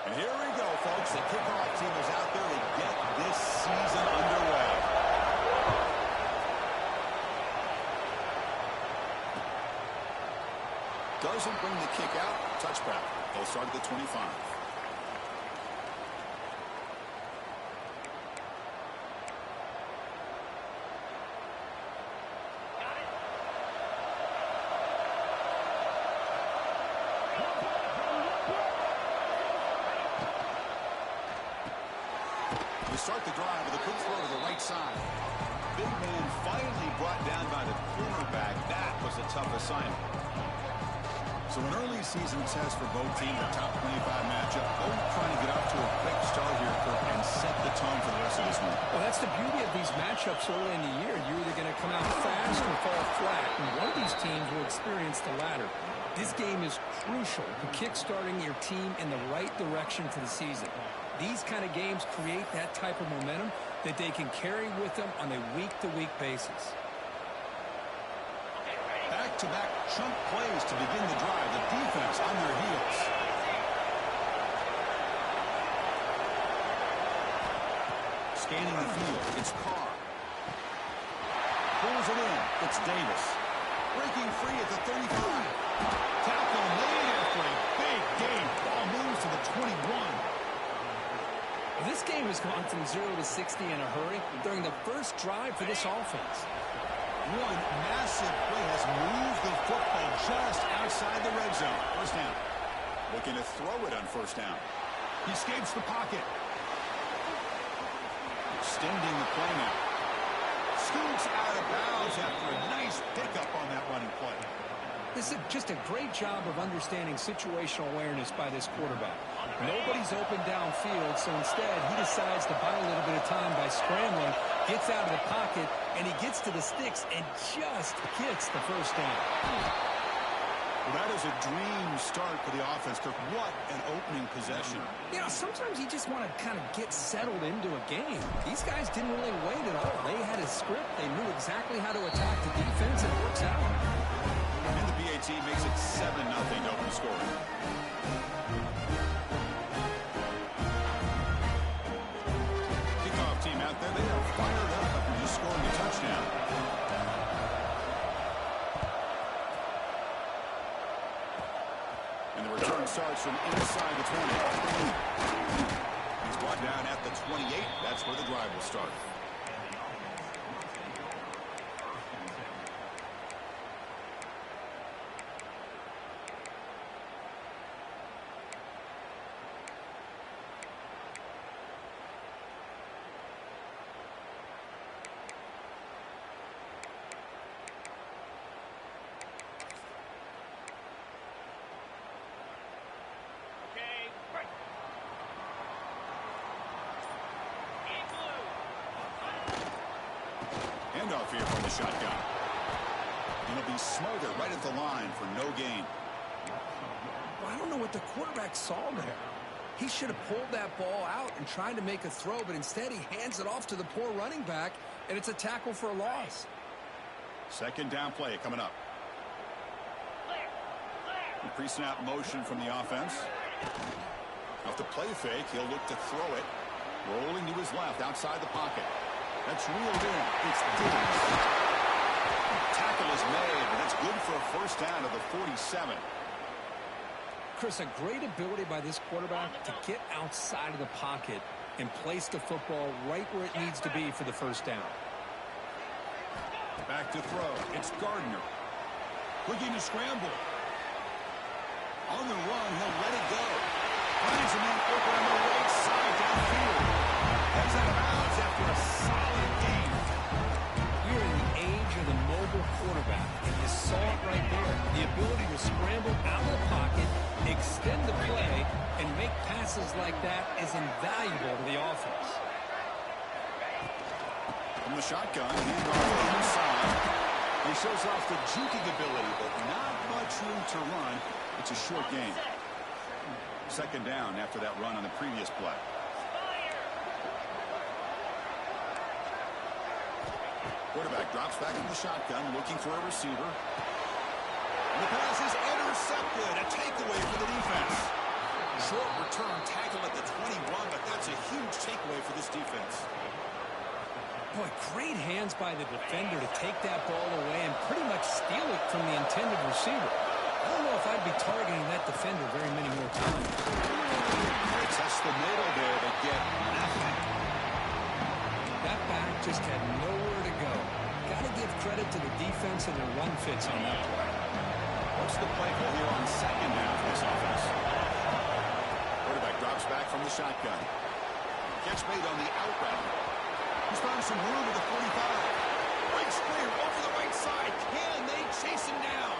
And here we go, folks. The kickoff team is out there to get this season underway. Doesn't bring the kick out. Touchback. They'll start at the 25. Start the drive with a quick throw to the right side. Big man finally brought down by the cornerback. That was a tough assignment. So an early season test for both teams, a top 25 matchup. Both trying to get off to a quick start here, Kirk, and set the tone for the rest of this one. Well, that's the beauty of these matchups early in the year. You're either going to come out fast or fall flat, and one of these teams will experience the latter. This game is crucial to kick-starting your team in the right direction for the season. These kind of games create that type of momentum that they can carry with them on a week-to-week basis. Back-to-back chunk plays to begin the drive. The defense on their heels. Scanning the field. It's Carr. Pulls it in. It's Davis. Breaking free at the 35. Tackle made after a big gain. Ball moves to the 21. This game has gone from 0 to 60 in a hurry during the first drive for this offense. One massive play has moved the football just outside the red zone. First down. Looking to throw it on first down. He escapes the pocket. Extending the play now. Scoots out of bounds after a nice pickup on that running play. This is just a great job of understanding situational awareness by this quarterback. Nobody's open downfield, so instead he decides to buy a little bit of time by scrambling, gets out of the pocket, and he gets to the sticks and just gets the first down. Well, that is a dream start for the offense, Kirk. What an opening possession. You know, sometimes you just want to kind of get settled into a game. These guys didn't really wait at all. They had a script. They knew exactly how to attack the defense, and it works out. And the BAT makes it 7-0 to open scoring. Kickoff team out there, they are fired up after just scoring a touchdown. And the return starts from inside the 20. He's brought down at the 28. That's where the drive will start. Handoff here from the shotgun. And he'll be smothered right at the line for no gain. Well, I don't know what the quarterback saw there. He should have pulled that ball out and tried to make a throw, but instead he hands it off to the poor running back, and it's a tackle for a loss. Second down play coming up. Pre-snap motion from the offense. Off the play fake, he'll look to throw it. Rolling to his left outside the pocket. That's reeled in. It's Davis. Tackle is made, but that's good for a first down to the 47. Chris, a great ability by this quarterback to get outside of the pocket and place the football right where it needs to be for the first down. Back to throw. It's Gardner. Looking to scramble. On the run, he'll let it go. Finds a man open on the right side downfield. Heads out of bounds after a solid game. We're in the age of the mobile quarterback, and you saw it right there. The ability to scramble out of the pocket, extend the play, and make passes like that is invaluable to the offense. From the shotgun, hand off the inside. He shows off the juking ability, but not much room to run. It's a short game. Second down after that run on the previous play. Quarterback drops back in the shotgun, looking for a receiver. And the pass is intercepted. A takeaway for the defense. Short return tackle by the defender to take that ball away and pretty much steal it from the intended receiver. I don't know if I'd be targeting that defender very many more times. They test the middle there to get nothing. That back just had nowhere to go. Got to give credit to the defense and their run fits on that play. What's the play call here on second down for this offense? Quarterback drops back from the shotgun. Catch made on the out route. He's found some room at the 45. Breaks clear over the right side. Can they chase him down?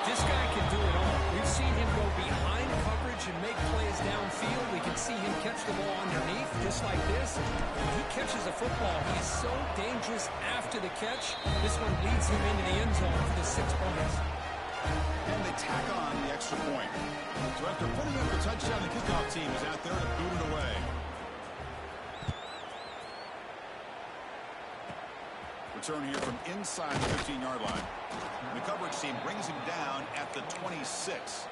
This guy can do it all. We've seen him go behind coverage and make plays downfield. We can see him catch the ball underneath, just like this. When he catches a football, he is so dangerous after the catch. This one leads him into the end zone for the 6 points. And they tack on the extra point. So after putting up the touchdown, the kickoff team is out there to boot it away. Return here from inside the 15-yard line. The coverage team brings him down at the 26.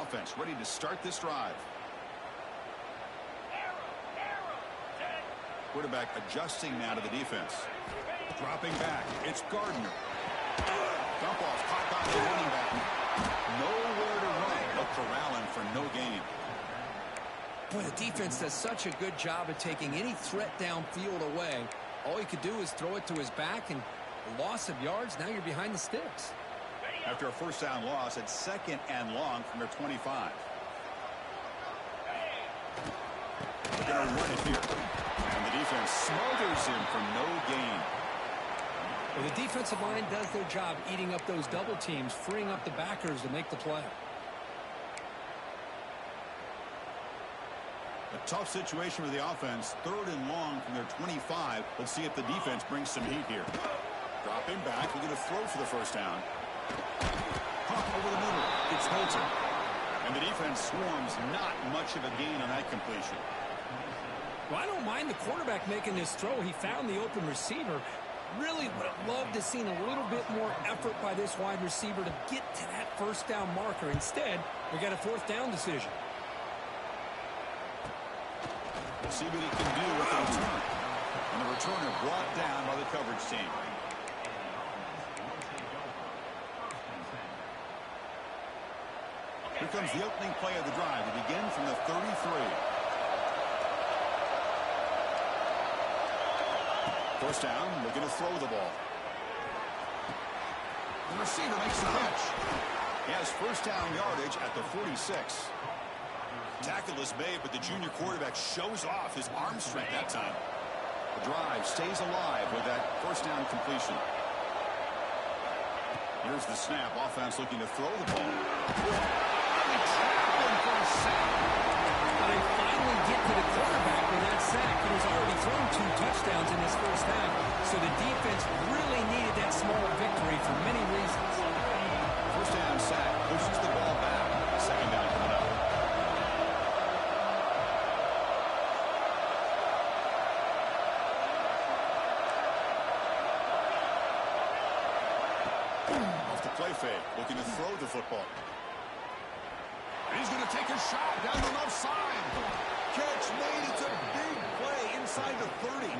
Offense ready to start this drive. Quarterback adjusting now to the defense. Dropping back. It's Gardner. Dump off caught by the running back. Nowhere to run, but corralling for no gain. Boy, the defense does such a good job of taking any threat downfield away. All he could do is throw it to his back, and a loss of yards, now you're behind the sticks. After a first down loss at 2nd and long from their 25. They're going to run it here. And the defense smothers him for no gain. Well, the defensive line does their job eating up those double teams, freeing up the backers to make the play. A tough situation for the offense. 3rd and long from their 25. Let's see if the defense brings some heat here. Dropping back. We're going to throw for the first down. Caught over the middle. It's Hilton. And the defense swarms. Not much of a gain on that completion. Well, I don't mind the quarterback making this throw. He found the open receiver. Really would have loved to have seen a little bit more effort by this wide receiver to get to that first down marker. Instead, we got a 4th down decision. We'll see what he can do with the return. And the returner brought down by the coverage team. Here comes the opening play of the drive. We begin from the 33. First down, looking to throw the ball. The receiver makes the catch. He has first down yardage at the 46. Tackle is made, but the junior quarterback shows off his arm strength that time. The drive stays alive with that first down completion. Here's the snap. Offense looking to throw the ball. They trap him for a sack. And they finally get to the quarterback with that sack. He has already thrown 2 touchdowns in this first half, so the defense really needed that small victory for many reasons. First down sack pushes the ball back. Second down coming up. Off the play fake, looking to throw the football. And he's going to take a shot down the left side. Catch made. It's a big play inside the 30.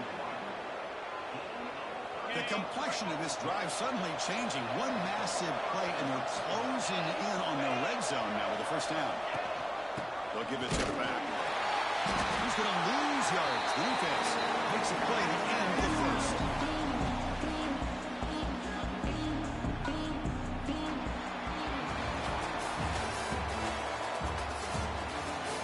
The complexion of this drive suddenly changing. One massive play, and they're closing in on their red zone now with the first down. They'll give it to the back. He's going to lose yards. The defense makes a play to end the first.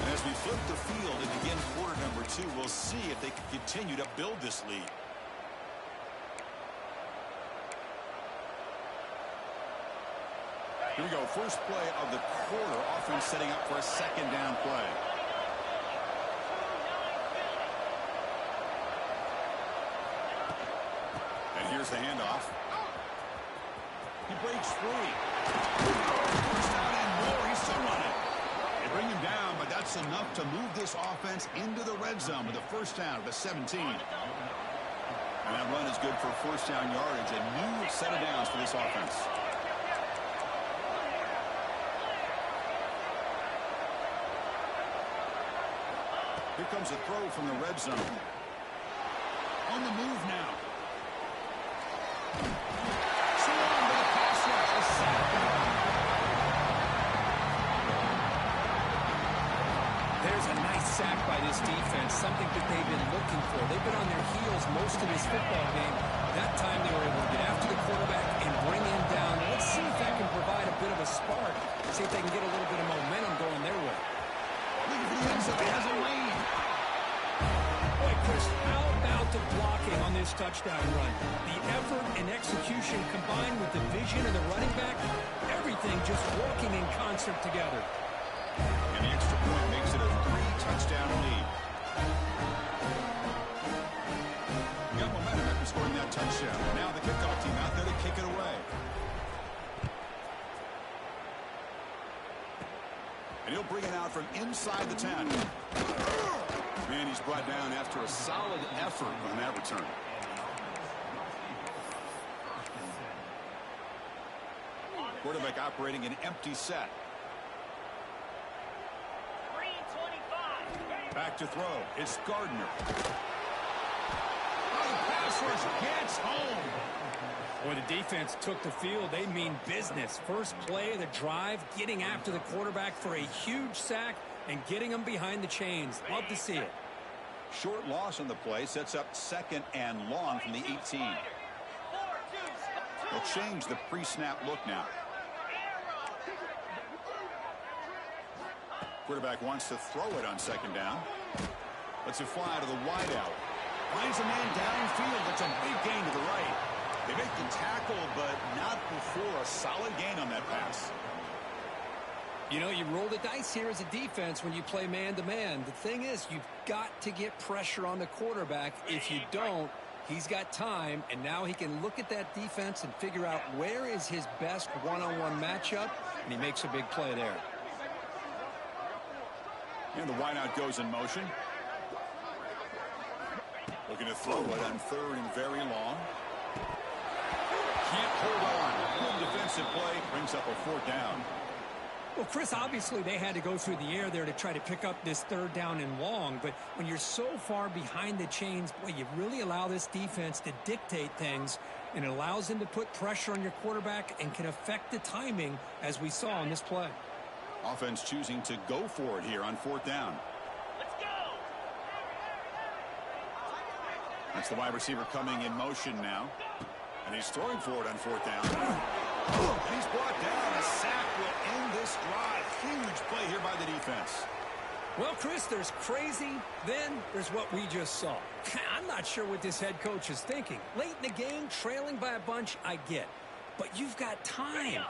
And as we flip the field and begin quarter number 2, we'll see if they can continue to build this lead. Here we go. First play of the quarter. Offense setting up for a second down play. And here's the handoff. He breaks free. First down and more. He's still running. They bring him down, but that's enough to move this offense into the red zone with a first down at the 17. And that run is good for first down yardage. A new set of downs for this offense. Here comes a throw from the red zone. On the move now. Swarmed with a pass rush. A sack. There's a nice sack by this defense, something that they've been looking for. They've been on their heels most of this football game. That time they were able to get after the quarterback and bring him down. Let's see if that can provide a bit of a spark. See if they can get a little bit of momentum going their way. Looking for the end zone. Has a lane. Boy, Chris, how about the blocking on this touchdown run? The effort and execution combined with the vision of the running back, everything just working in concert together. And the extra point makes it a 3-touchdown lead. We got momentum after scoring that touchdown. Now the kickoff team out there to kick it away. And he'll bring it out from inside the 10. Man, he's brought down after a solid effort on that return. Quarterback operating an empty set. Back to throw. It's Gardner. Oh, the pass rush gets home. Boy, the defense took the field. They mean business. First play of the drive, getting after the quarterback for a huge sack and getting him behind the chains. Love to see it. Short loss on the play sets up 2nd and long from the 18. They'll change the pre-snap look now. Quarterback wants to throw it on 2nd down. Lets it fly to the wideout. Finds a man downfield. That's a big gain to the right. They make the tackle, but not before a solid gain on that pass. You know, you roll the dice here as a defense when you play man-to-man. The thing is, you've got to get pressure on the quarterback. If you don't, he's got time, and now he can look at that defense and figure out where is his best one-on-one matchup, and he makes a big play there. And the wideout goes in motion. Looking to throw it on 3rd and very long. Can't hold on. Good defensive play. Brings up a 4th down. Well, Chris, obviously they had to go through the air there to try to pick up this 3rd down and long. But when you're so far behind the chains, boy, you really allow this defense to dictate things. And it allows them to put pressure on your quarterback and can affect the timing, as we saw on this play. Offense choosing to go for it here on 4th down. Let's go. That's the wide receiver coming in motion now. And he's throwing for it on 4th down. And he's brought down. A sack will end this drive. Huge play here by the defense. Well, Chris, there's crazy, then there's what we just saw. I'm not sure what this head coach is thinking. Late in the game, trailing by a bunch, I get. But you've got time,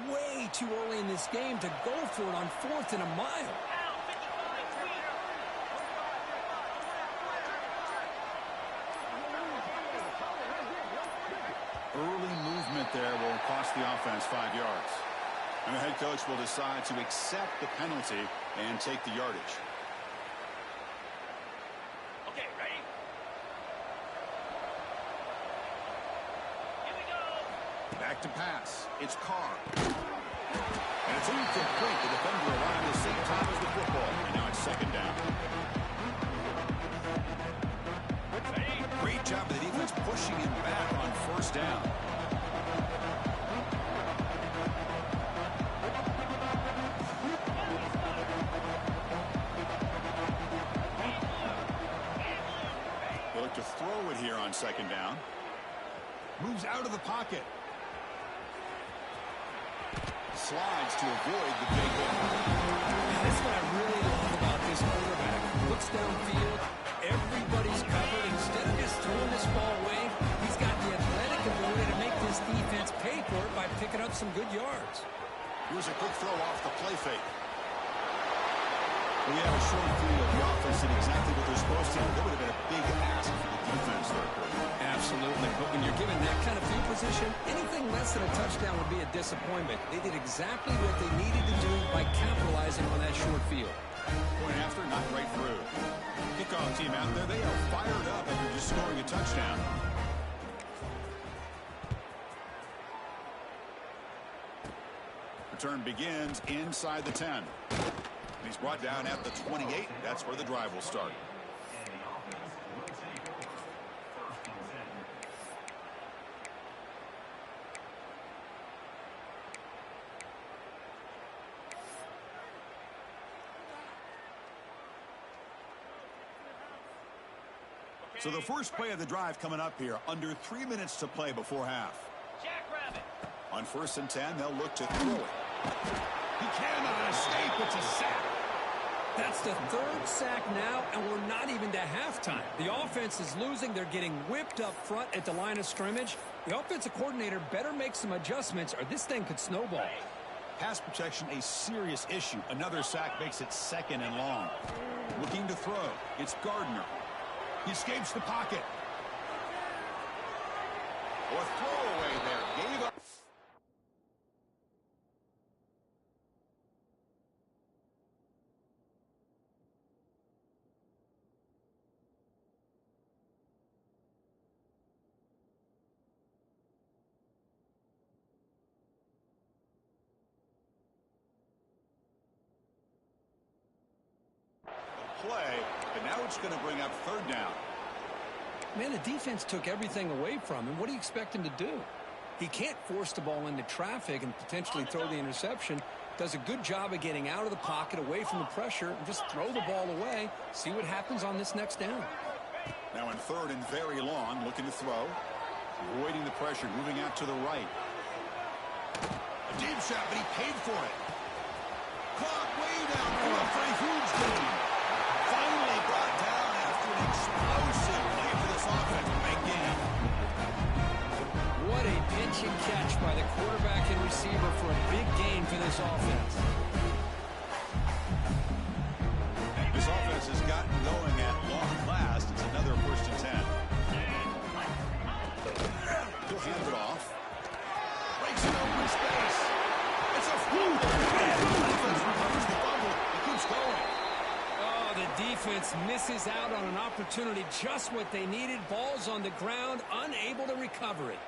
way too early in this game, to go for it on 4th and a mile. Early movement there will cost the offense 5 yards. And the head coach will decide to accept the penalty and take the yardage. Okay, ready? Here we go. Back to pass. It's Carr. And it's incomplete. The defender arrived at the same time as the football. And now it's 2nd down. Great job of the defense pushing him back on 1st down. They look to throw it here on 2nd down. Moves out of the pocket. Slides to avoid the big hit. That's what I really love about this quarterback. Looks downfield. Everybody's covered. Instead of just throwing this ball away, he's got the athletic ability to make this defense pay for it by picking up some good yards. Here's a quick throw off the play fake. We have a short field. The offense did exactly what they're supposed to do. That would have been a big ask for the defense there, Cody. Absolutely. But when you're given that kind of field position, anything less than a touchdown would be a disappointment. They did exactly what they needed to do by capitalizing on that short field. Point after, not right through. Kickoff team out there. They are fired up after just scoring a touchdown. Return begins inside the 10. He's brought down at the 28. That's where the drive will start. So the first play of the drive coming up here. Under 3 minutes to play before half. Jackrabbit. On 1st and 10, they'll look to throw it. He cannot escape. It's a sack. That's the 3rd sack now, and we're not even to halftime. The offense is losing. They're getting whipped up front at the line of scrimmage. The offensive coordinator better make some adjustments, or this thing could snowball. Pass protection, a serious issue. Another sack makes it 2nd and long. Looking to throw. It's Gardner. He escapes the pocket. Or throwaway there. Gave up. Play, and now it's going to bring up 3rd down. Man, the defense took everything away from him. What do you expect him to do? He can't force the ball into traffic and potentially throw the interception. Does a good job of getting out of the pocket, away from the pressure, and just throw the ball away. See what happens on this next down. Now in 3rd and very long, looking to throw. Avoiding the pressure, moving out to the right. A deep shot, but he paid for it. Clock way down for a huge gain. Finally brought down after an explosive play for this offense. Big gain. What a pinch and catch by the quarterback and receiver for a big gain for this offense. This offense has gotten going at long last. It's another 1st and 10. He'll hand it off. Breaks it open space. It's a fumble. The defense recovers the fumble. It keeps going. Oh, the defense misses out on an opportunity, just what they needed. Ball's on the ground, unable to recover it.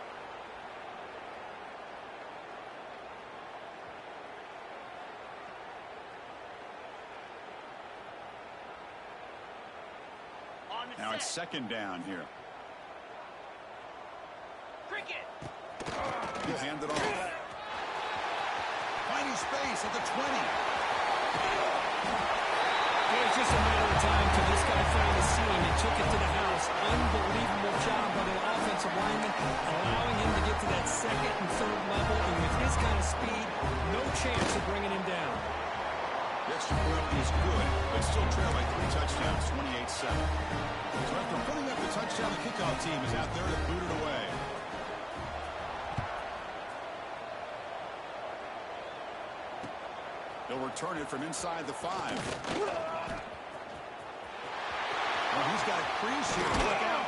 Now it's 2nd down here. Cricket. He'll hand it off. Finding space at the 20. It was just a matter of time till this guy found the seam and took it to the house. Unbelievable job by the offensive lineman, allowing him to get to that 2nd and 3rd level. And with his kind of speed, no chance of bringing him down. The extra point is good, but still trail by 3 touchdowns, 28-7. So after putting up the touchdown, the kickoff team is out there to boot it away. They'll return it from inside the 5. Well, he's got a crease here. Look out.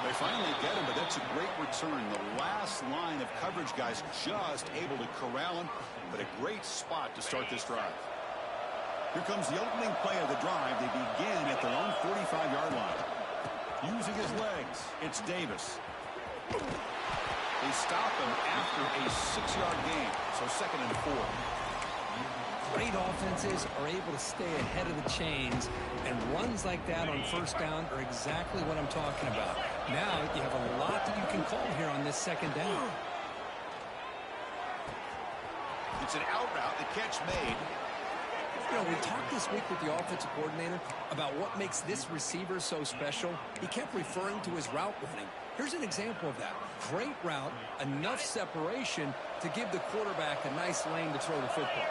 They finally get him, but that's a great return. The last line of coverage guys just able to corral him, but a great spot to start this drive. Here comes the opening play of the drive. They begin at their own 45-yard line. Using his legs, it's Davis. They stop him after a 6-yard gain, so 2nd and 4. Great offenses are able to stay ahead of the chains, and runs like that on 1st down are exactly what I'm talking about. Now you have a lot that you can call here on this 2nd down. It's an out route, the catch made. You know, we talked this week with the offensive coordinator about what makes this receiver so special. He kept referring to his route running. Here's an example of that. Great route, enough separation to give the quarterback a nice lane to throw the football.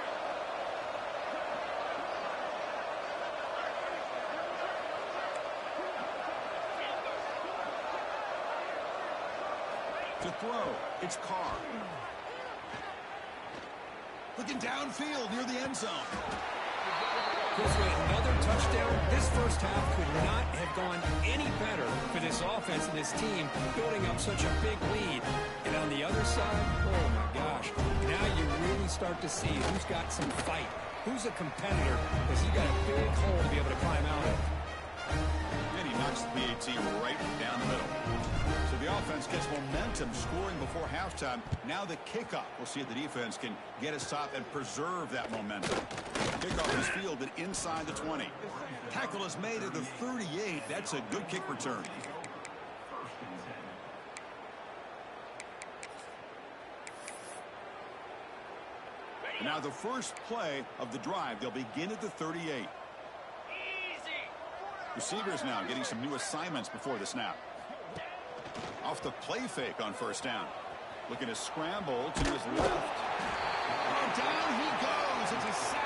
To throw, it's Carr. Looking downfield near the end zone. Goes for another touchdown. This first half could not have gone any better for this offense and this team, building up such a big lead. And on the other side, oh my gosh, now you really start to see who's got some fight, who's a competitor, because he's got a big hole to be able to climb out of. And he he knocks the PAT right down the middle. So the offense gets momentum scoring before halftime. Now the kickoff. We'll see if the defense can get a stop and preserve that momentum. Kickoff is fielded inside the 20. Tackle is made at the 38. That's a good kick return. And now the first play of the drive. They'll begin at the 38. Receivers now getting some new assignments before the snap. Off the play fake on first down. Looking to scramble to his left. Oh, down he goes. It's a sack.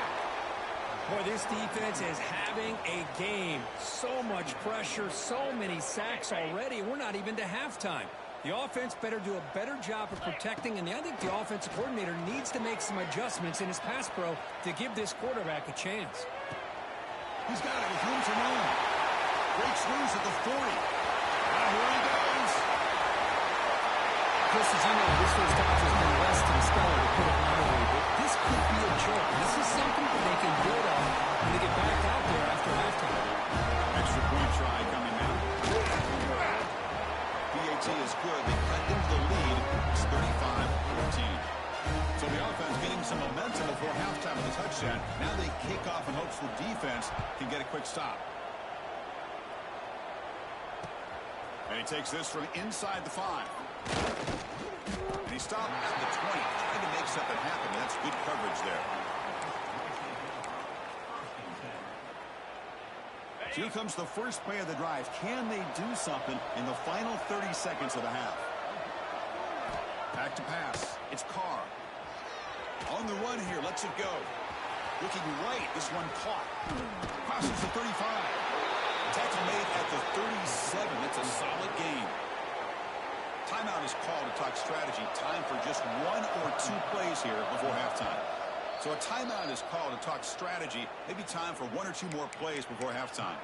Boy, this defense is having a game. So much pressure, so many sacks already. We're not even to halftime. The offense better do a better job of protecting, and I think the offensive coordinator needs to make some adjustments in his pass pro to give this quarterback a chance. He's got it with room to run. Breaks loose at the 40. Now here he goes. Chris, as you know, this first half has been less than stellar, to put it mildly, but this could be a joke. This is something that they can build on when they get back out there after halftime. Extra point try coming now. PAT is good. They cut into the lead. It's 35-14. So the offense getting some momentum before halftime with a touchdown. Now they kick off in hopes the defense can get a quick stop. And he takes this from inside the 5. And he stopped at the 20, trying to make something happen. That's good coverage there. So here comes the first play of the drive. Can they do something in the final 30 seconds of the half? Back to pass. It's Carr. On the run here. Lets it go. Looking right. This one caught. Crosses the 35. Tackle made at the 37. That's a solid gain. Timeout is called to talk strategy. Time for just 1 or 2 plays here before halftime. So a timeout is called to talk strategy. Maybe time for 1 or 2 more plays before halftime.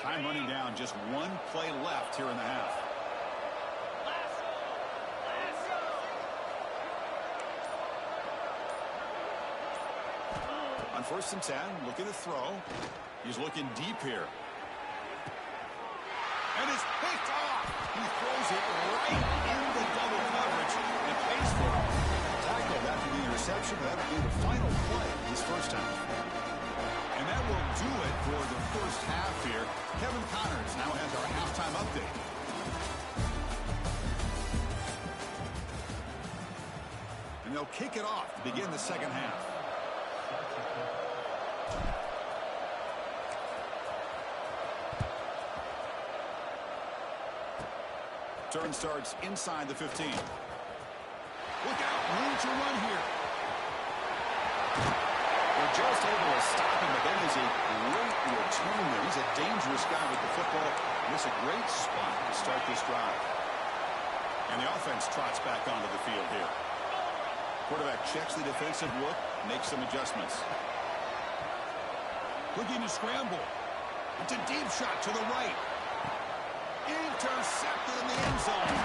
Time running down. Just 1 play left here in the half. On 1st and 10, look at the throw. He's looking deep here. And it's picked off. He throws it right in the double coverage and pays for it. Tackle after the interception. That will be the final play this first half. And that will do it for the first half here. Kevin Connors now has our halftime update. And they'll kick it off to begin the second half. Turn starts inside the 15. Look out, room to run here. They're just able to stop him, but that is a great return there. He's a dangerous guy with the football. And it's a great spot to start this drive. And the offense trots back onto the field here. Quarterback checks the defensive look, makes some adjustments. Looking to scramble. It's a deep shot to the right. Intercepted in the end zone.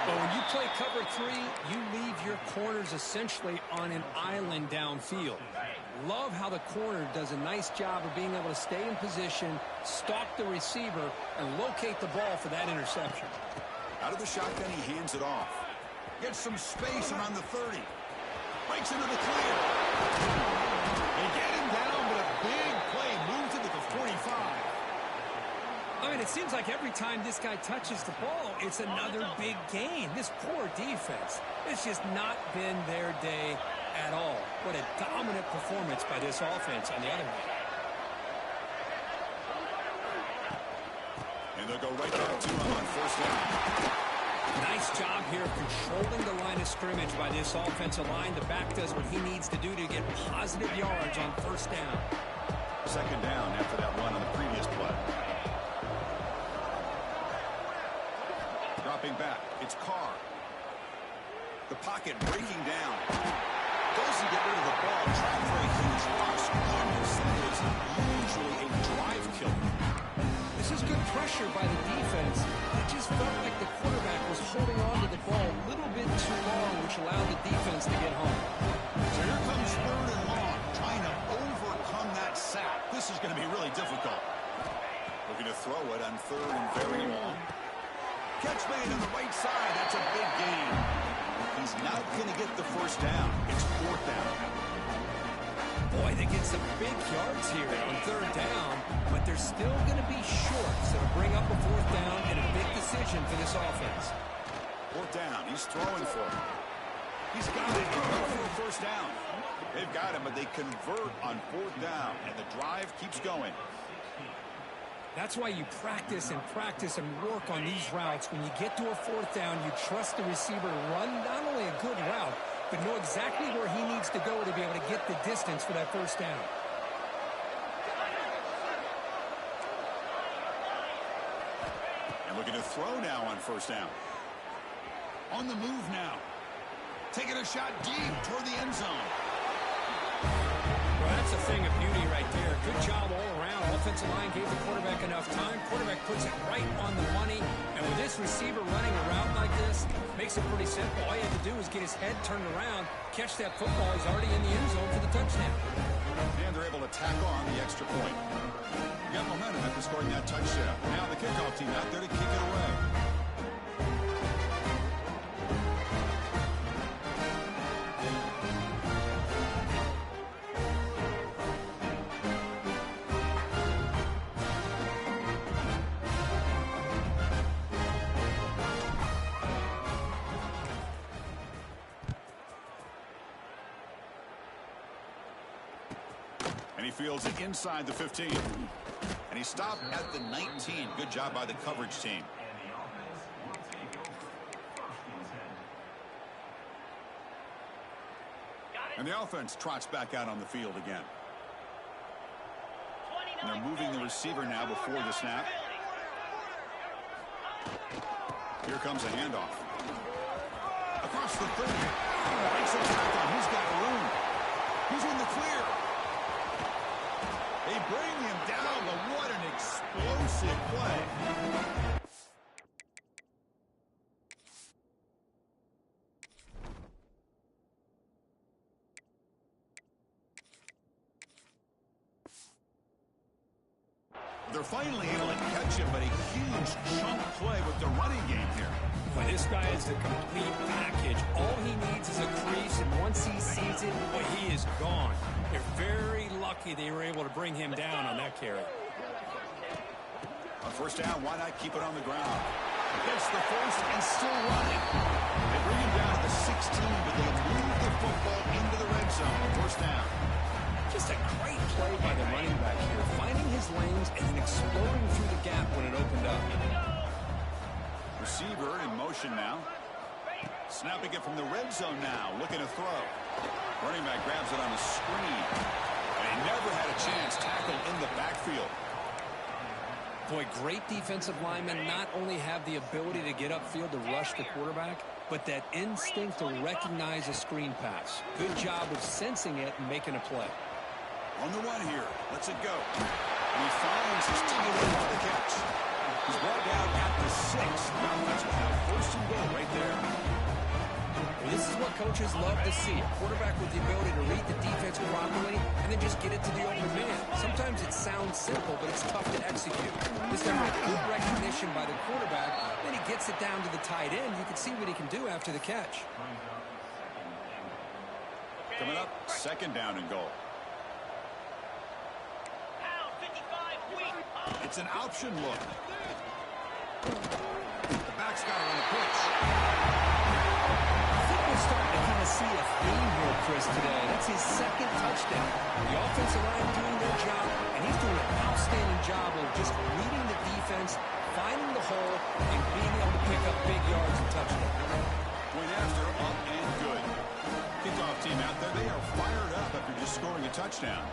But when you play cover 3, you leave your corners essentially on an island downfield. Love how the corner does a nice job of being able to stay in position, stalk the receiver, and locate the ball for that interception. Out of the shotgun, he hands it off. Gets some space around the 30. Breaks into the clear. They get him down, but a big play moves into the 45. I mean, it seems like every time this guy touches the ball, it's another big gain. This poor defense, it's just not been their day at all. What a dominant performance by this offense on the other hand. And they'll go right back to him on first down. Nice job here of controlling the line of scrimmage by this offensive line. The back does what he needs to do to get positive yards on first down. Second down after that run on the previous play. Dropping back, it's Carr. The pocket breaking down. Doesn't get rid of the ball. Trapped for a huge loss. Goodness, that is usually a drive killer. This is good pressure by the defense. It just felt like the quarterback was holding on to the ball a little bit too long, which allowed the defense to get home. So here comes 3rd and long, trying to overcome that sack. This is going to be really difficult. Looking to throw it on 3rd and very long. Catch made on the right side. That's a big gain. He's not going to get the first down. It's 4th down. Boy, they get some big yards here on 3rd down, but they're still going to be short, so to bring up a 4th down and a big decision for this offense. 4th down. He's throwing for it. He's got it. He'll go for a first down. They've got him, but they convert on 4th down, and the drive keeps going. That's why you practice and work on these routes. When you get to a 4th down, you trust the receiver to run not only a good route, but know exactly where he needs to go to be able to get the distance for that first down. And looking to throw now on 1st down. On the move now. Taking a shot deep toward the end zone. Well, that's a thing of beauty right there. Good job all around. Offensive line gave the quarterback enough time. Quarterback puts it right on the money. And with this receiver running a route like this, makes it pretty simple. All you have to do is get his head turned around, catch that football. He's already in the end zone for the touchdown. And they're able to tack on the extra point. You got momentum after scoring that touchdown. Now the kickoff team out there to kick it away. And he fields it inside the 15. And he stopped at the 19. Good job by the coverage team. And the offense trots back out on the field again. And they're moving the receiver now before the snap. Here comes a handoff. Across the 30. Breaks the tackle. He's got room. He's in the clear. They bring him down, but what an explosive play. They're finally able to catch him, but a huge chunk play with the running game here. Boy, this guy is a complete package. All he needs is a crease, and once he sees it, boy, he is gone. They're very lucky they were able to bring him down on that carry. On 1st down, why not keep it on the ground? Gets the first and still running. They bring him down to the 16, but they move the football into the red zone. 1st down. Just a great play by the running back here, finding his lanes and then exploding through the gap when it opened up. Receiver in motion now. Snapping it from the red zone now, looking to throw. Running back grabs it on the screen. And he never had a chance tackled in the backfield. Boy, great defensive linemen not only have the ability to get upfield to rush the quarterback, but that instinct to recognize a screen pass. Good job of sensing it and making a play. On the run here. Lets it go. And he finds his teammate for the catch. He's brought down at the 6. Now that's now 1st and goal right there. This is what coaches love to see. A quarterback with the ability to read the defense properly and then just get it to the open man. Sometimes it sounds simple, but it's tough to execute. This time with good recognition by the quarterback, then he gets it down to the tight end. You can see what he can do after the catch. Coming up, 2nd down and goal. It's an option look. The back's got it on the pitch. I think we're starting to kind of see a theme here, Chris, today. That's his 2nd touchdown. The offensive line doing their job, and he's doing an outstanding job of just reading the defense, finding the hole, and being able to pick up big yards and touchdowns. Point after, up and good. Kickoff team out there, they are fired up after just scoring a touchdown.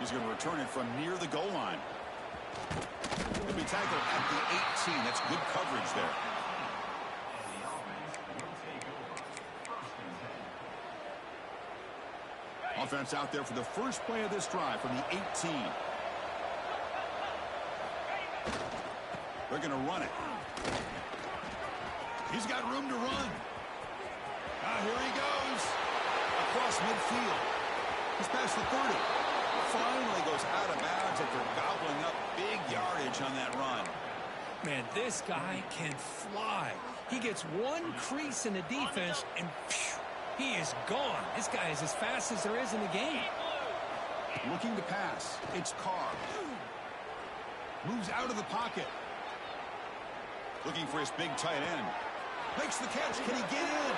He's going to return it from near the goal line. He'll be tackled at the 18. That's good coverage there. Offense out there for the first play of this drive from the 18. They're going to run it. He's got room to run. Here he goes. Across midfield. He's past the 30. Finally goes out of bounds after gobbling up big yardage on that run. Man, this guy can fly. He gets one crease in the defense, and phew, he is gone. This guy is as fast as there is in the game. Looking to pass. It's Carr. Moves out of the pocket. Looking for his big tight end. Makes the catch. Can he get in?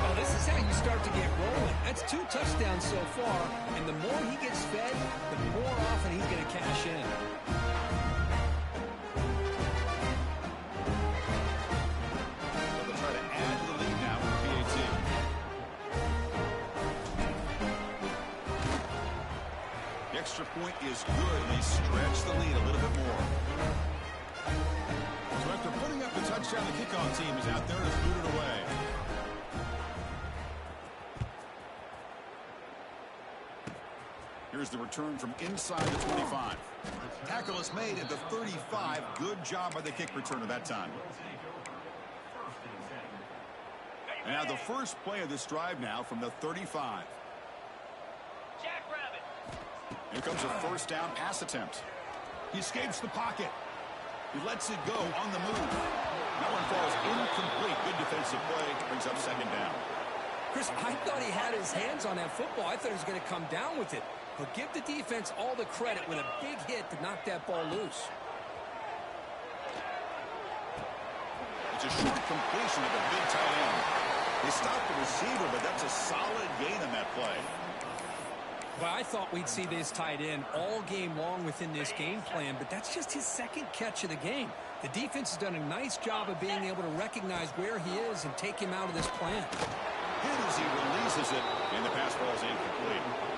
Well, this is how you start to get rolling. That's 2 touchdowns so far, and the more he gets fed, the more often he's going to cash in. They'll try to add to the lead now with the PAT. The extra point is good, and they stretch the lead a little bit more. So after putting up the touchdown, the kickoff team is out there to boot it away. Here's the return from inside the 25. Tackle is made at the 35. Good job by the kick returner that time. And now the first play of this drive now from the 35. Here comes a first down pass attempt. He escapes the pocket. He lets it go on the move. That one falls incomplete. Good defensive play. Brings up second down. Chris, I thought he had his hands on that football. I thought he was going to come down with it. But give the defense all the credit with a big hit to knock that ball loose. It's a short completion of a big tight end. They stopped the receiver, but that's a solid gain on that play. Well, I thought we'd see this tight end all game long within this game plan, but that's just his second catch of the game. The defense has done a nice job of being able to recognize where he is and take him out of this plan. Hit as he releases it, and the pass ball is incomplete.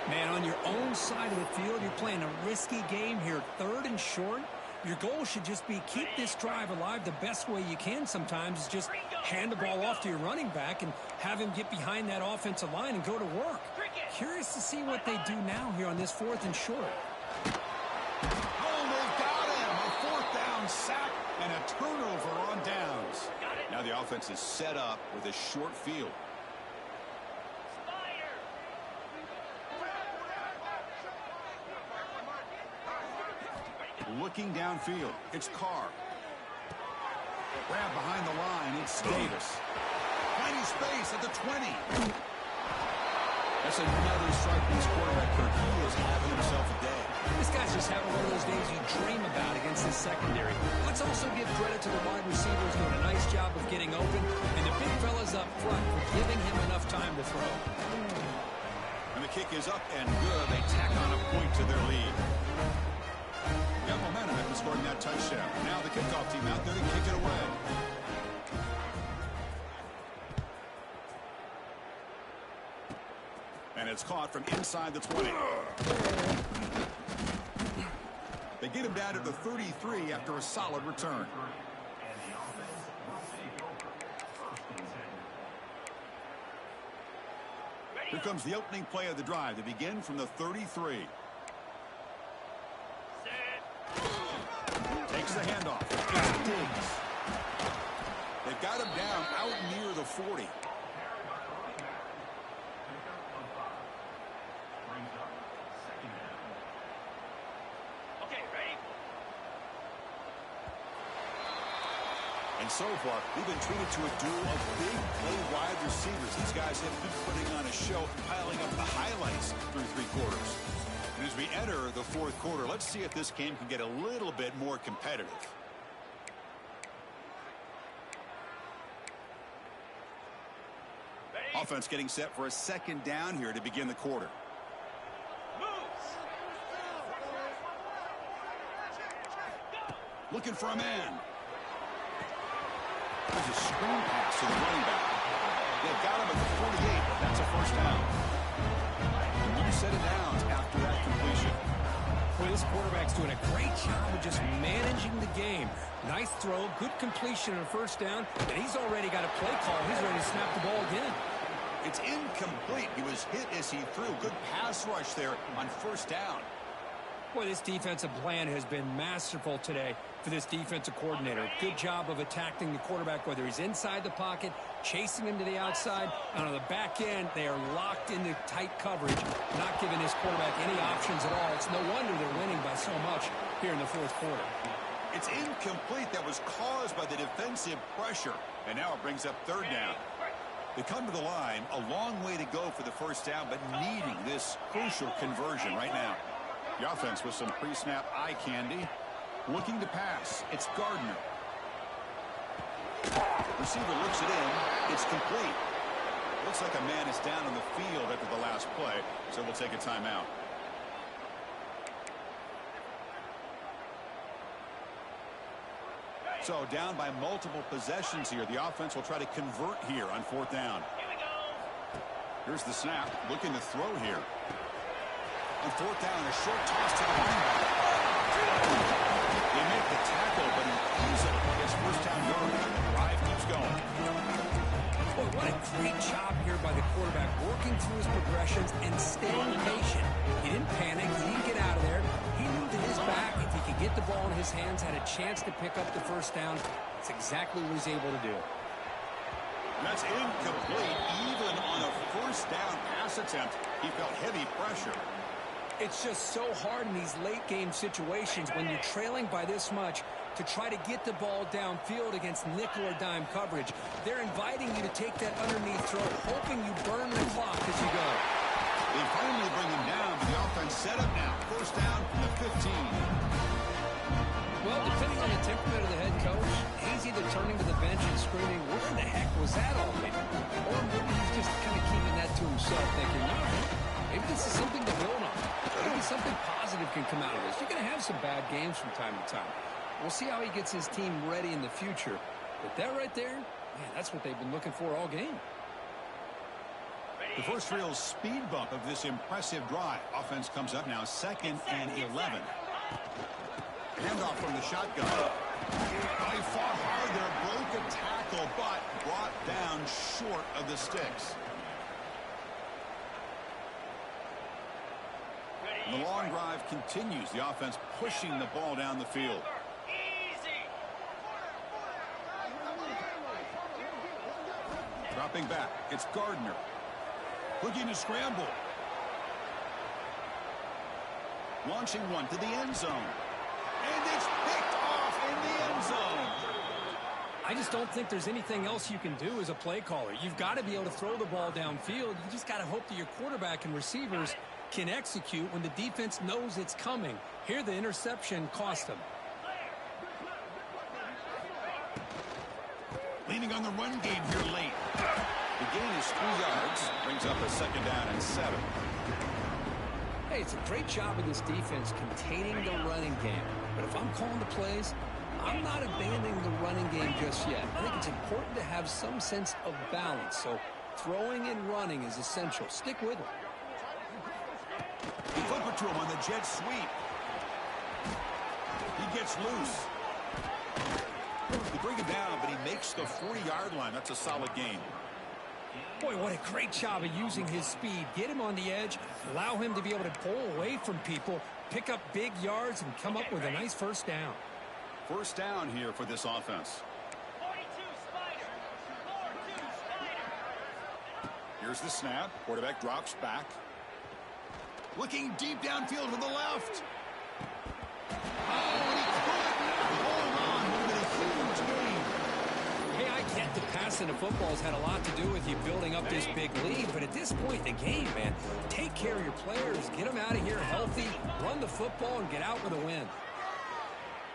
Man, on your own side of the field, you're playing a risky game here, 3rd and short. Your goal should just be keep this drive alive the best way you can sometimes is just hand the ball off to your running back and have him get behind that offensive line and go to work. Curious to see what they do now here on this 4th and short. Oh, they got him. A 4th down sack and a turnover on downs. Now the offense is set up with a short field. Looking downfield, it's Carr. Grab behind the line, it's Davis. Finding space at the 20. That's another strike from this quarterback, Kirk. He is having himself a day. This guy's just having one of those days you dream about against this secondary. Let's also give credit to the wide receivers doing a nice job of getting open, and the big fellas up front for giving him enough time to throw. And the kick is up and good. They tack on a point to their lead. Got momentum after scoring that touchdown. Now the kickoff team out there to kick it away. And it's caught from inside the 20. They get him down to the 33 after a solid return. Here comes the opening play of the drive. They begin from the 33. Takes the handoff. It's Diggs. They've got him down out near the 40. Okay, ready? And so far, we've been treated to a duel of big play wide receivers. These guys have been putting on a show, piling up the highlights through 3 quarters. And as we enter the 4th quarter, let's see if this game can get a little bit more competitive. Ready? Offense getting set for a second down here to begin the quarter. Moves. Looking for a man. There's a screen pass to the running back. They've got him at the 48. That's a first down. And 1 set of downs after that completion. Boy, this quarterback's doing a great job of just managing the game. Nice throw, good completion on a first down, and he's already got a play call. He's ready to snap the ball again. It's incomplete. He was hit as he threw. Good pass rush there on first down. Boy, this defensive plan has been masterful today for this defensive coordinator. Good job of attacking the quarterback, whether he's inside the pocket, chasing him to the outside, and on the back end, they are locked into tight coverage, not giving this quarterback any options at all. It's no wonder they're winning by so much here in the fourth quarter. It's incomplete. That was caused by the defensive pressure, and now it brings up third down. They come to the line, a long way to go for the first down, but needing this crucial conversion right now. The offense with some pre-snap eye candy. Looking to pass. It's Gardner. Receiver looks it in. It's complete. Looks like a man is down on the field after the last play, so we'll take a timeout. So down by multiple possessions here. The offense will try to convert here on fourth down. Here's the snap. Looking to throw here. On fourth down, a short toss to the running back. They make the tackle, but he easily gets first down yardage, and the drive keeps going. Boy, what a great job here by the quarterback, working through his progressions and staying patient. He didn't panic. He didn't get out of there. He knew that his back, if he could get the ball in his hands, had a chance to pick up the first down. That's exactly what he's able to do. That's incomplete. Even on a first down pass attempt, he felt heavy pressure. It's just so hard in these late-game situations when you're trailing by this much to try to get the ball downfield against nickel or dime coverage. They're inviting you to take that underneath throw, hoping you burn the clock as you go. They finally bring him down, but the offense set up now. First down from the 15. Well, depending on the temperament of the head coach, he's either turning to the bench and screaming, "Where the heck was that all mean?" Or maybe he's just kind of keeping that to himself, thinking, all right, maybe this is something to build on. Maybe something positive can come out of this. You're going to have some bad games from time to time. We'll see how he gets his team ready in the future. But that right there, man, that's what they've been looking for all game. The first real speed bump of this impressive drive. Offense comes up now, 2nd and 11. Handoff from the shotgun. He fought hard there, broke a tackle, but brought down short of the sticks. The long drive continues. The offense pushing the ball down the field. Dropping back. It's Gardner. Looking to scramble. Launching one to the end zone. And it's picked off in the end zone. I just don't think there's anything else you can do as a play caller. You've got to be able to throw the ball downfield. You just got to hope that your quarterback and receivers can execute when the defense knows it's coming. Here, the interception cost them. Leaning on the run game here late. The gain is 3 yards. Brings up a 2nd down and 7. Hey, it's a great job of this defense containing the running game. But if I'm calling the plays, I'm not abandoning the running game just yet. I think it's important to have some sense of balance. So throwing and running is essential. Stick with it. They flip it to him on the jet sweep. He gets loose. They bring him down, but he makes the 40-yard line. That's a solid gain. Boy, what a great job of using his speed. Get him on the edge, allow him to be able to pull away from people, pick up big yards, and come up with a nice first down. First down here for this offense. 42 Spider. 42 Spider. Here's the snap. Quarterback drops back. Looking deep downfield to the left. Oh, and he couldn't hold on with a huge gain. Hey, I get the passing of football has had a lot to do with you building up this big lead, but at this point in the game, man, take care of your players, get them out of here healthy, run the football, and get out with a win.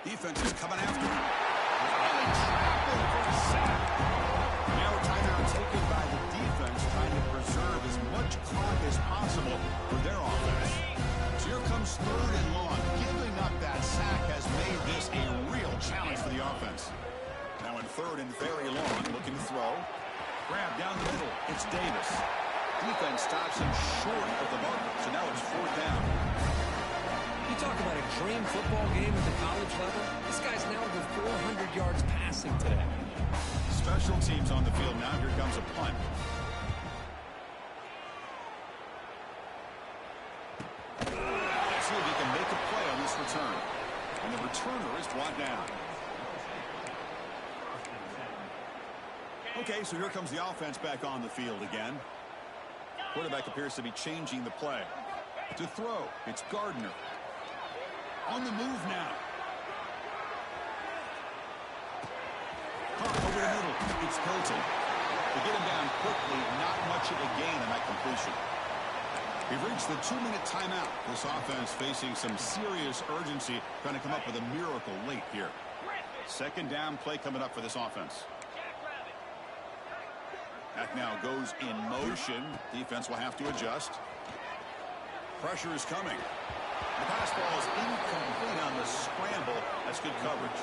Defense is coming after him. And trapped him for a sack. Now a timeout taken by the defense, trying to preserve as much clock as possible for their offense. So here comes 3rd and long. Giving up that sack has made this a real challenge for the offense. Now in 3rd and very long, looking to throw. Grab down the middle. It's Davis. Defense stops him short of the marker. So now it's 4th down. You talk about a dream football game at the college level. This guy's now over 400 yards passing today. Special teams on the field now. Here comes a punt. brought down. Okay, so here comes the offense back on the field again. Quarterback appears to be changing the play. To throw, it's Gardner. On the move now. Caught over the middle. It's Hilton. To get him down quickly, not much of a gain on that completion. We've reached the 2-minute timeout. This offense facing some serious urgency, trying to come up with a miracle late here. Second down play coming up for this offense. That now goes in motion. Defense will have to adjust. Pressure is coming. The pass ball is incomplete on the scramble. That's good coverage.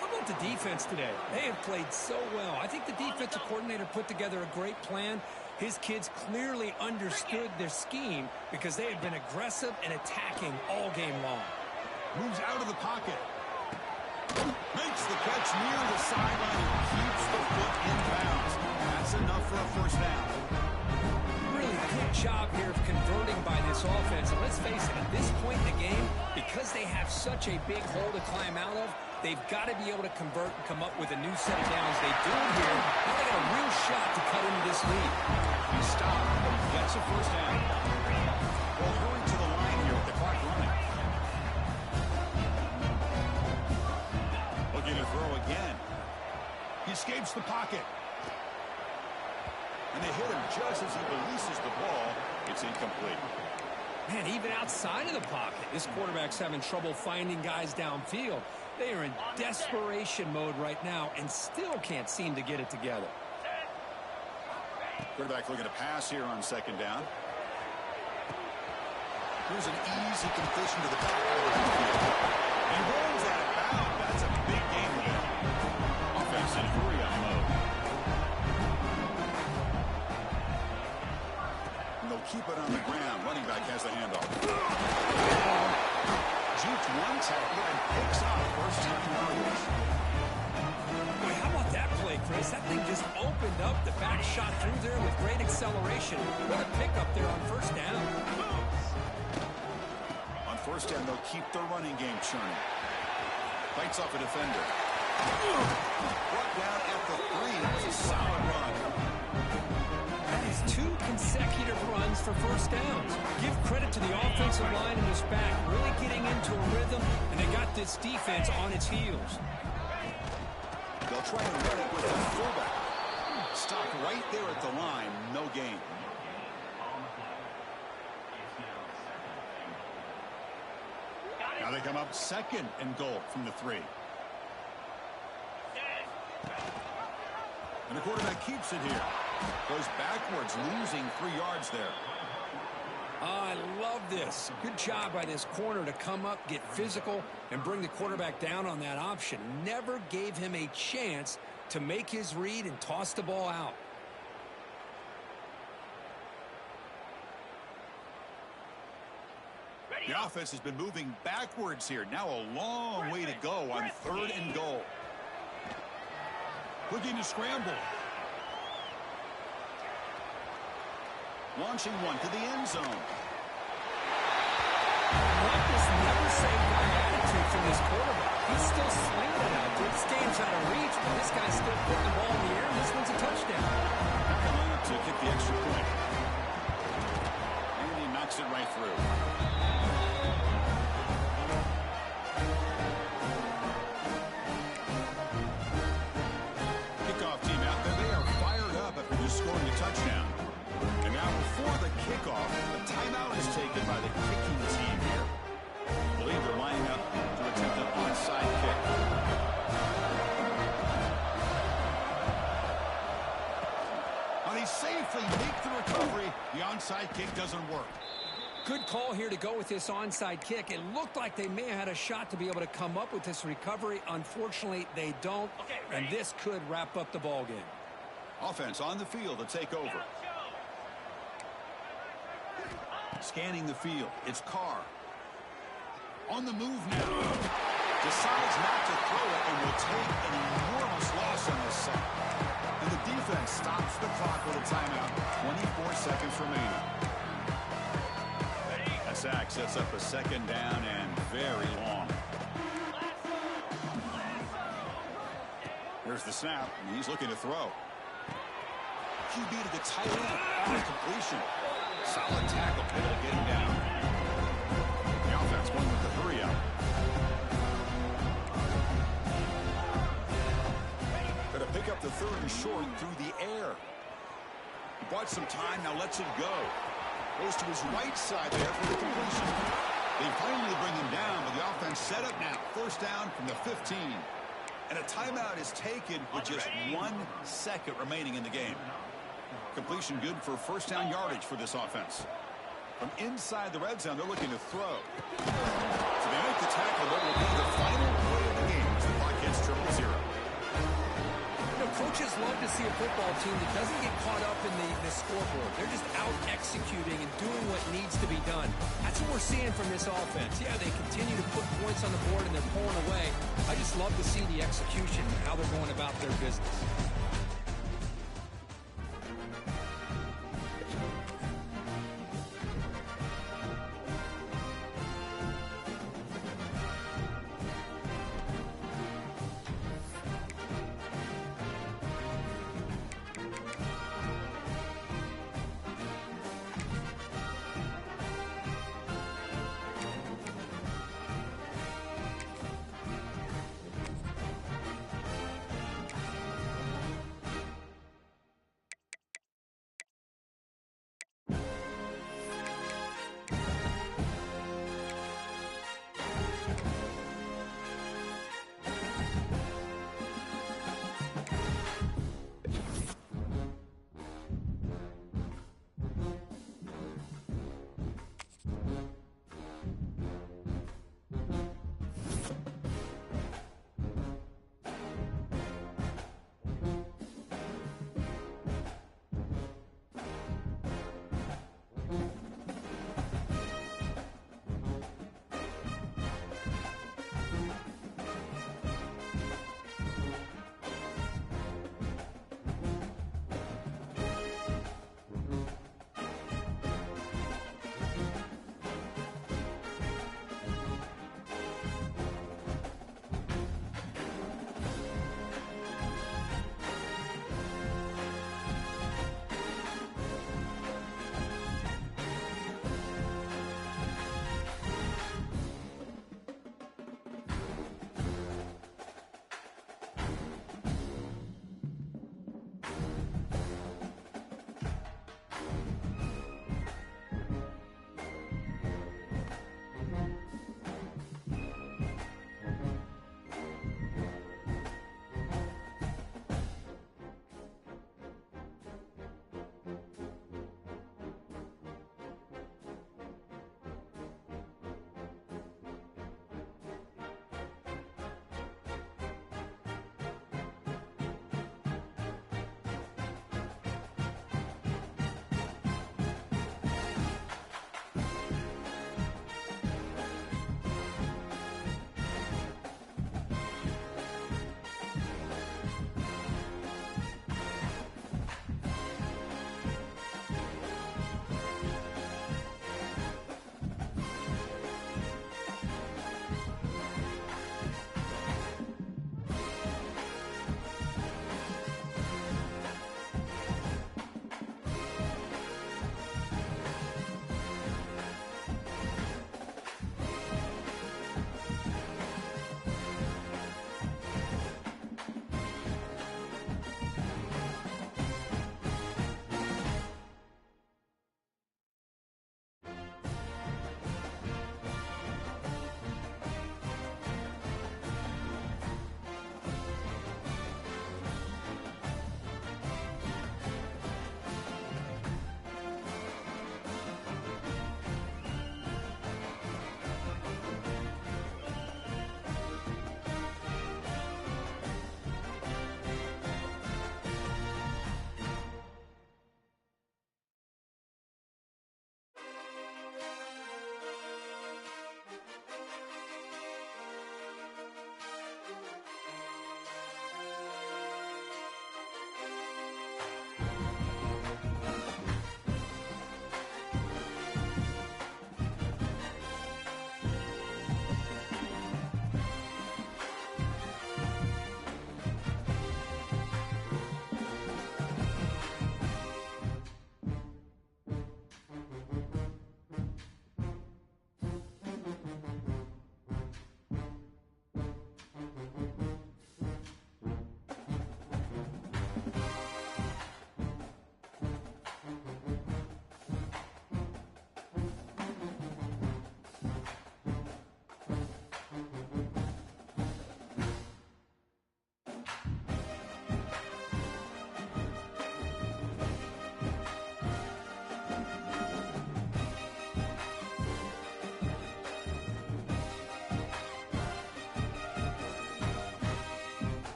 How about the defense today? They have played so well. I think the defensive coordinator put together a great plan. His kids clearly understood their scheme because they have been aggressive and attacking all game long. Moves out of the pocket. Makes the catch near the sideline and keeps the foot in bounds. That's enough for a first down. Really good job here of converting by this offense. And let's face it, at this point in the game, because they have such a big hole to climb out of, they've got to be able to convert and come up with a new set of downs. They do it here. Now they got a real shot to cut into this lead. He stopped, but he gets a first down. Well, hurry to the line here with the clock running. Looking to throw again. He escapes the pocket. And they hit him just as he releases the ball. It's incomplete. Man, even outside of the pocket, this quarterback's having trouble finding guys downfield. They are in desperation mode right now and still can't seem to get it together. Quarterback looking to pass here on second down. Here's an easy completion to the back of the backfield. He rolls out of bounds. That's a big game win. Offense in a hurry up mode. And they'll keep it on the ground. Running back has the handoff. Jukes one tackle and picks up first 10 yards. Boy, how about that play, Chris? That thing just opened up. The back shot through there with great acceleration. What a pickup there on first down. On first down, they'll keep their running game churning. Fights off a defender. Brought down at the 3. It's a solid run. That is 2 consecutive runs for first downs. Give credit to the offensive line and his back, really getting into a rhythm, and they got this defense on its heels. They'll try and run it with the fullback. Stop right there at the line. No gain. Now they come up second and goal from the 3. And the quarterback keeps it here. Goes backwards, losing 3 yards there. I love this. Good job by this corner to come up, get physical, and bring the quarterback down on that option. Never gave him a chance to make his read and toss the ball out. The offense has been moving backwards here. Now a long way to go on third and goal. Looking to scramble. Launching one to the end zone. What does never say die attitude from this quarterback? He's still slinging it out there. This game's out of reach, but this guy's still putting the ball in the air, and this one's a touchdown. Back on line to kick the extra point. And he knocks it right through. Kickoff team out there. They are fired up after just scoring a touchdown. And now before the kickoff, a timeout is taken by the kicking team here. I believe they're lining up to attempt an onside kick. Now they safely make the recovery. The onside kick doesn't work. Good call here to go with this onside kick. It looked like they may have had a shot to be able to come up with this recovery. Unfortunately, they don't, and this could wrap up the ball game. Offense on the field to take over. Scanning the field. It's Carr. On the move now. Decides not to throw it and will take an enormous loss on this set. And the defense stops the clock with a timeout. 24 seconds remaining. A sack sets up a second down and very long. Here's the snap, and he's looking to throw. QB to the tight end. Completion. Solid tackle, able to get him down. The offense going with the 3-out. Going to pick up the 3rd and short through the air. He bought some time, now lets it go. Goes to his right side there for the completion. They finally bring him down, but the offense set up now. 1st down from the 15. And a timeout is taken with just 1 second remaining in the game. Completion good for 1st down yardage for this offense. From inside the red zone, they're looking to throw. So they make the tackle, but will be the final play of the game as the clock gets 0-0. Coaches love to see a football team that doesn't get caught up in the scoreboard. They're just out executing and doing what needs to be done. That's what we're seeing from this offense. Yeah, they continue to put points on the board and they're pulling away. I just love to see the execution and how they're going about their business.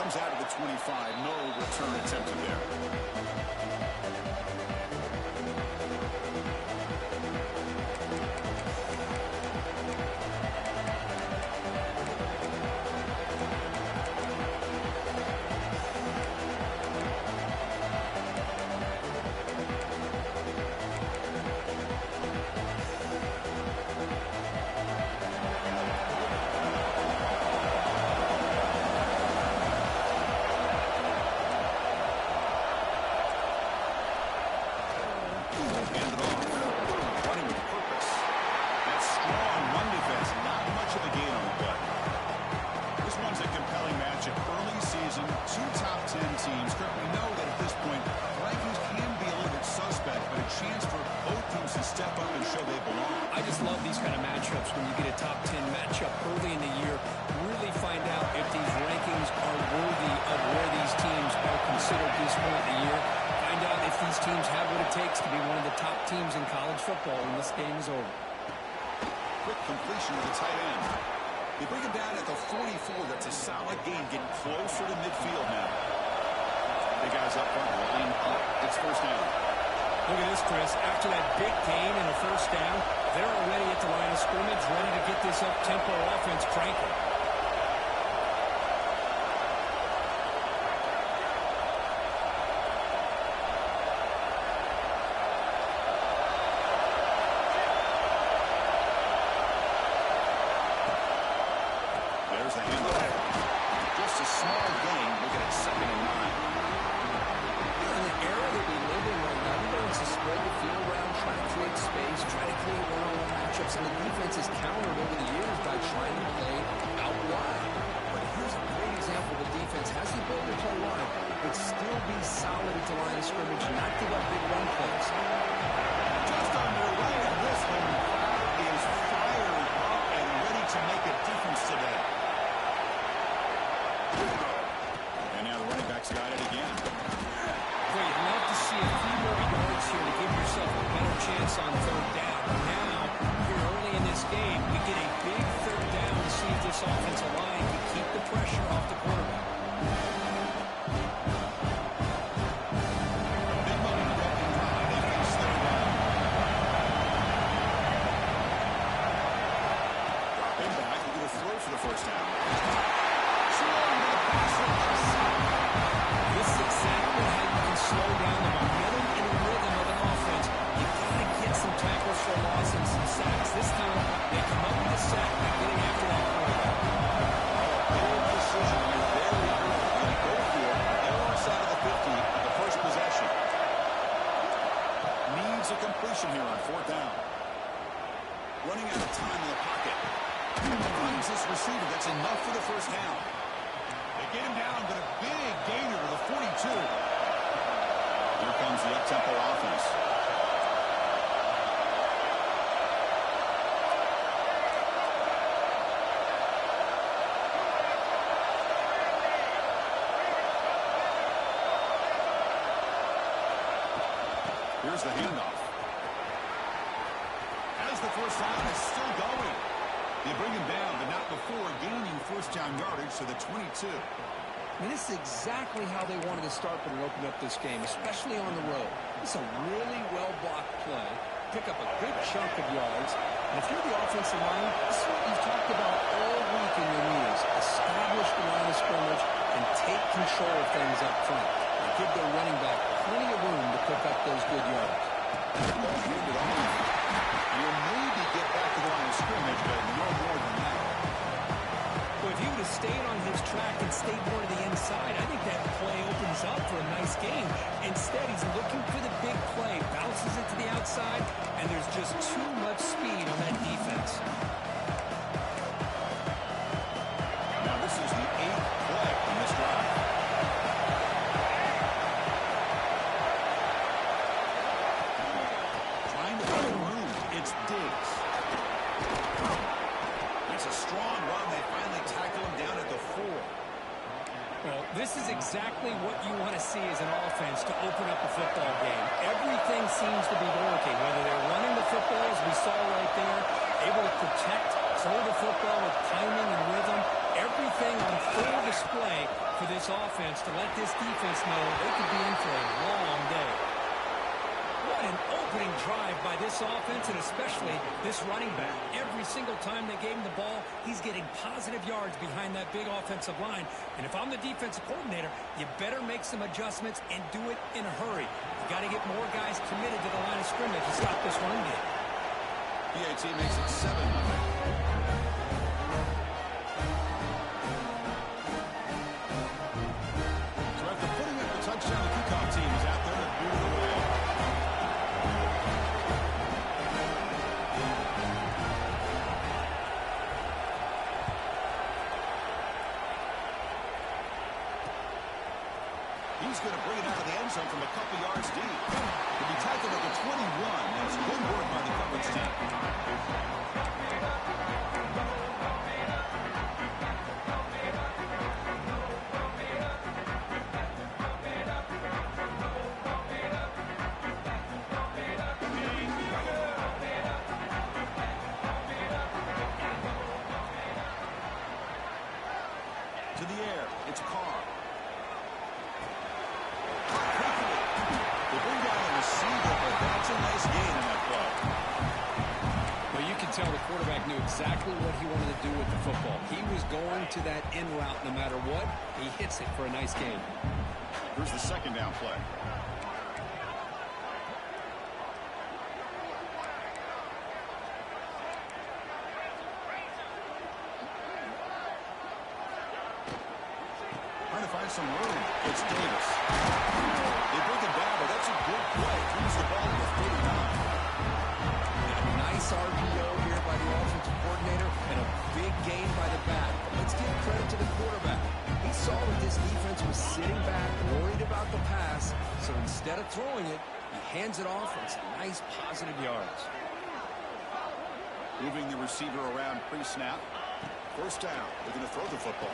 Comes out of the 25. No return attempted there. Football when this game is over. Quick completion to the tight end. They bring him down at the 44. That's a solid gain, getting closer to midfield now. The guys up front line up. It's first down. Look at this, Chris. After that big gain and the first down, they're already at the line of scrimmage, ready to get this up-tempo offense cranking. Here's the handoff. As the first down is still going. They bring him down, but not before gaining first down yardage to the 22. I mean, this is exactly how they wanted to start when they opened up this game, especially on the road. It's a really well-blocked play. Pick up a good chunk of yards. And if you're the offensive line, this is what you've talked about all week in your meetings. Establish the line of scrimmage and take control of things up front. And give their running back plenty of room to pick up those good yards. You'll maybe get back to the line of scrimmage, but no more than that. Well, if he would have stayed on his track and stayed more to the inside, I think that play opens up for a nice game. Instead, he's looking for the big play, bounces it to the outside, and there's just too much speed on that defense. Now this is the 8th play in this drive. Trying to find room. It's Diggs. That's a strong run. They finally tackle him down at the 4. Well, this is exactly what you want to see as an offense to open up a football game. Everything seems to be working, whether they're running the football, as we saw right there, able to protect, throw the football with timing and rhythm. Everything on full display for this offense to let this defense know they could be in for a long day. What an opening drive by this offense, and especially this running back. Every single time they gave him the ball, he's getting positive yards behind that big offensive line. And if I'm the defensive coordinator, you better make some adjustments and do it in a hurry. You got to get more guys committed to the line of scrimmage to stop this run game. PAT makes it 7-0. So after putting up the touchdown, the kickoff team is out there to boot it away. He's going to bring it out of the end zone from a couple yards deep. He'll be tackled at the 21. That's good work by the coverage team. To the air, it's Carr. They bring down the receiver, but that's a nice gain in that play. Well, you can tell the quarterback knew exactly what he wanted to do with the football. He was going to that in route no matter what. He hits it for a nice gain. Here's the second down play. Trying to find some room. It's Davis. They bring it down, but that's a good play. Brings the ball to the 39. Nice RPO here by the offensive coordinator and a big gain by the back. Let's give credit to the quarterback. He saw that this defense was sitting back, worried about the pass, so instead of throwing it, he hands it off and some nice positive yards. Moving the receiver around pre-snap. First down. They're going to throw the football.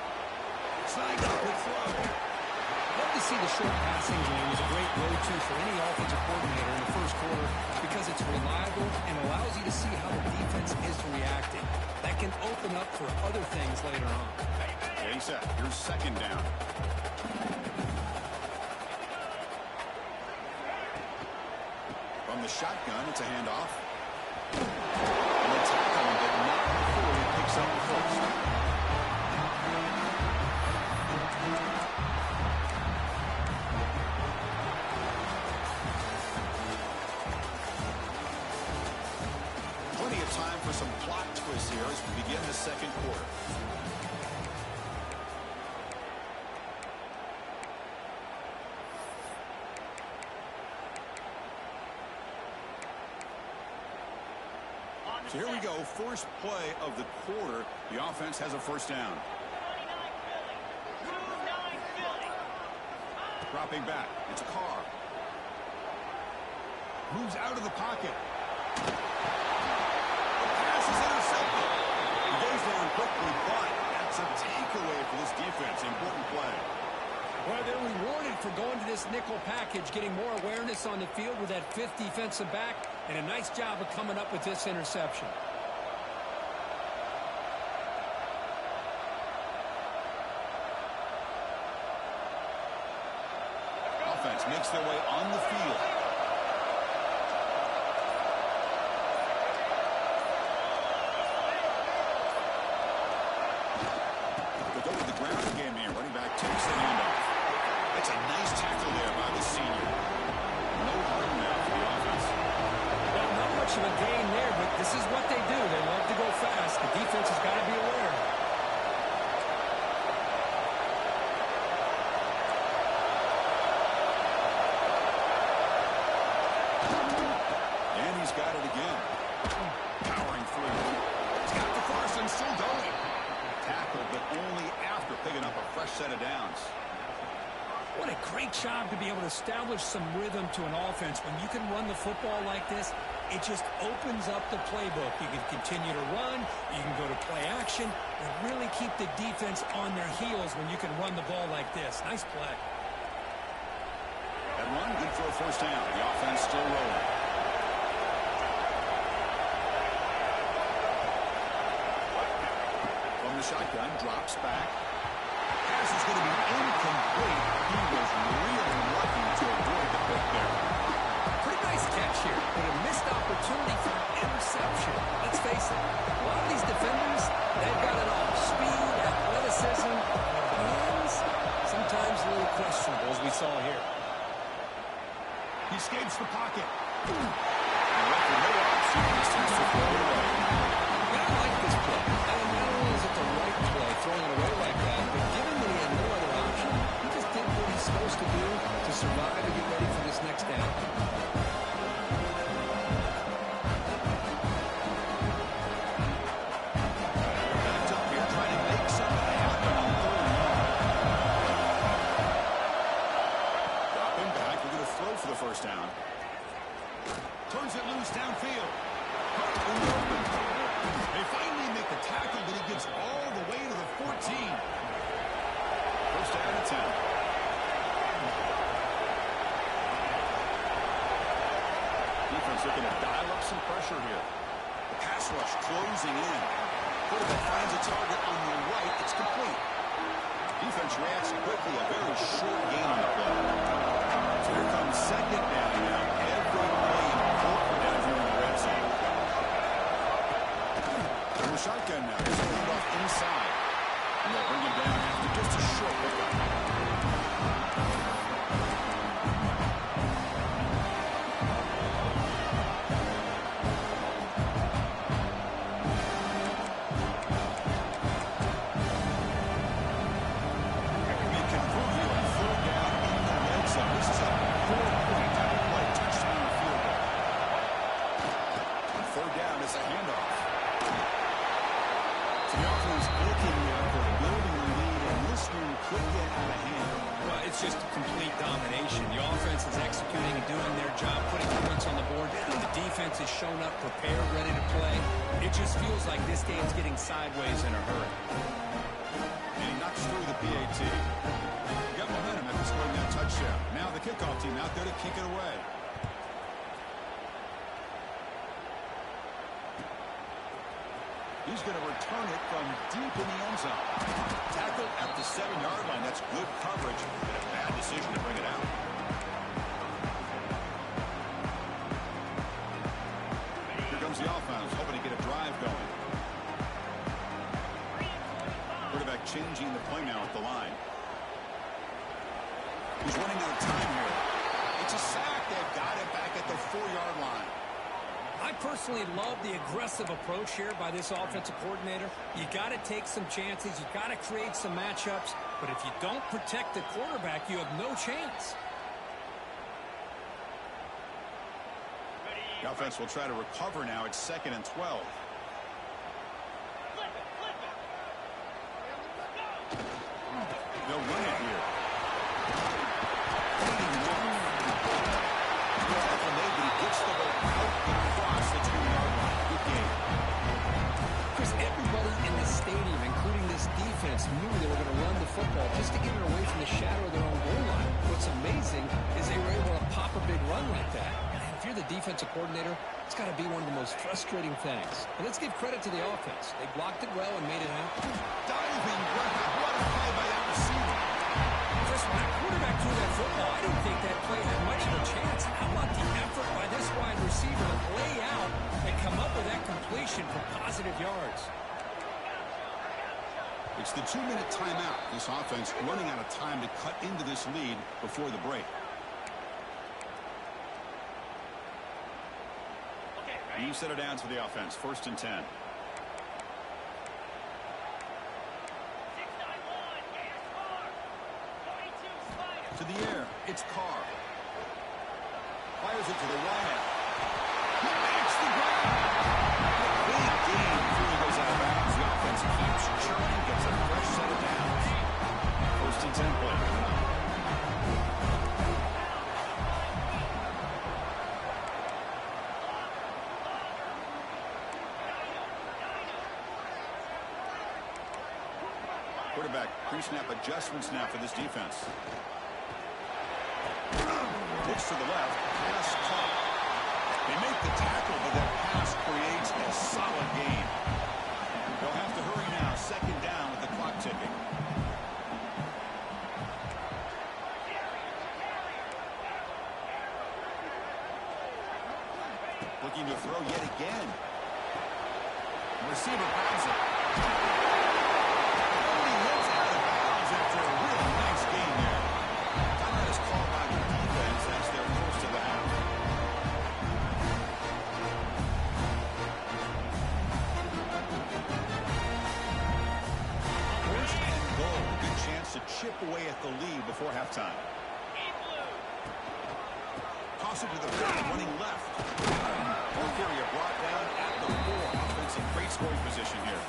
Snagged up with throw. Love to see the short passing game is a great go-to for any offensive coordinator in the first quarter because it's reliable and allows you to see how the defense is reacting. That can open up for other things later on. Getting set. Here's second down. From the shotgun, it's a handoff. And the tackle, but not before he picks up the first. Plenty of time for some plot twists here as we begin the second quarter. So here we go, first play of the quarter. The offense has a first down. 29 Philly. Dropping back, it's Carr. Moves out of the pocket. The pass is intercepted. He goes down quickly, but that's a takeaway for this defense. Important play. Well, they're rewarded for going to this nickel package, getting more awareness on the field with that fifth defensive back, and a nice job of coming up with this interception. Offense makes their way on the field. They go to the ground again here. Running back takes the handoff. That's a nice tackle there by the senior. No harm now for the offense. Well, not much of a gain there, but this is what they do. They love to go fast. The defense has got to be aware. And he's got it again. Powering through. He's got the first and still going. Tackled, but only after picking up a fresh set of downs. What a great job to be able to establish some rhythm to an offense. When you can run the football like this, it just opens up the playbook. You can continue to run, you can go to play action, and really keep the defense on their heels when you can run the ball like this. Nice play. That run, good for a first down. The offense still rolling. From the shotgun, drops back. Pass is going to be incomplete. He was really lucky to avoid the pick there. Pretty nice catch here, but a missed opportunity for an interception. Let's face it, a lot of these defenders, they've got it all. Speed, athleticism, hands, sometimes a little questionable, as we saw here. He escapes the pocket. And left with no option. He starts to throw it away. I like this play. Not only is it the right play, throwing it away like that, but given that he had no other option, he just did what he's supposed to do to survive and get ready for this next down. Backed up here, trying to make something happen on 3rd and 1. Dropping back, we're going to throw for the first down. Turns it loose downfield. They finally make the tackle, but he gets all the way to the 14. First down and 10. Defense looking to dial up some pressure here. The pass rush closing in. Quarterback finds a target on the right. It's complete. Defense reacts quickly. A very short gain on the play. So here comes second down now. Every play important down here in the red zone. And the shotgun now. He's going off inside. And they'll bring him down after just a short pickup. It's just complete domination. The offense is executing and doing their job, putting points on the board. The defense has shown up, prepared, ready to play. It just feels like this game's getting sideways in a hurry. And he knocks through the PAT. He got momentum after scoring that touchdown. Now the kickoff team out there to kick it away. He's going to return it from deep in the end zone. Tackled at the 7-yard line. That's good coverage and a bad decision to bring it out. Here comes the offense, hoping to get a drive going. Quarterback changing the play now at the line. He's running out of time here. It's a sack. They've got it back at the 4-yard line. I personally love the aggressive approach here by this offensive coordinator. You got to take some chances. You got to create some matchups. But if you don't protect the quarterback, you have no chance. The offense will try to recover now. It's 2nd and 12. They'll run it here. Chris, everybody in this stadium, including this defense, knew they were going to run the football just to get it away from the shadow of their own goal line. What's amazing is they were able to pop a big run like that. And if you're the defensive coordinator, it's got to be one of the most frustrating things. But let's give credit to the offense. They blocked it well and made it happen. Diving, what a play by that receiver. Chris, when that quarterback threw that football, I didn't think that play had much of a chance. How about the effort by this wide receiver to lay out and come up with that completion for positive yards? It's the 2-minute timeout. This offense running out of time to cut into this lead before the break. You set it down to the offense. 1st and 10. To the air. It's Carr. Fires it to the right. He makes the grab. Big gain before he goes out of bounds. The offense keeps churning, gets a fresh set of downs. 1st and 10 play. Quarterback pre-snap adjustments now for this defense. Looks to the left, pass caught. They make the tackle, but that pass creates a solid gain. They'll have to hurry now. 2nd down ticking. Looking to throw yet again. Receiver grabs it. Oh, he hits out of bounds after a really nice game there. Timeout is called by the defense as they're close to the half. First and goal. Good chance to chip away at the lead before halftime. Toss it to the field, running left. Ball carrier brought down at the 4. Offensive great scoring position here.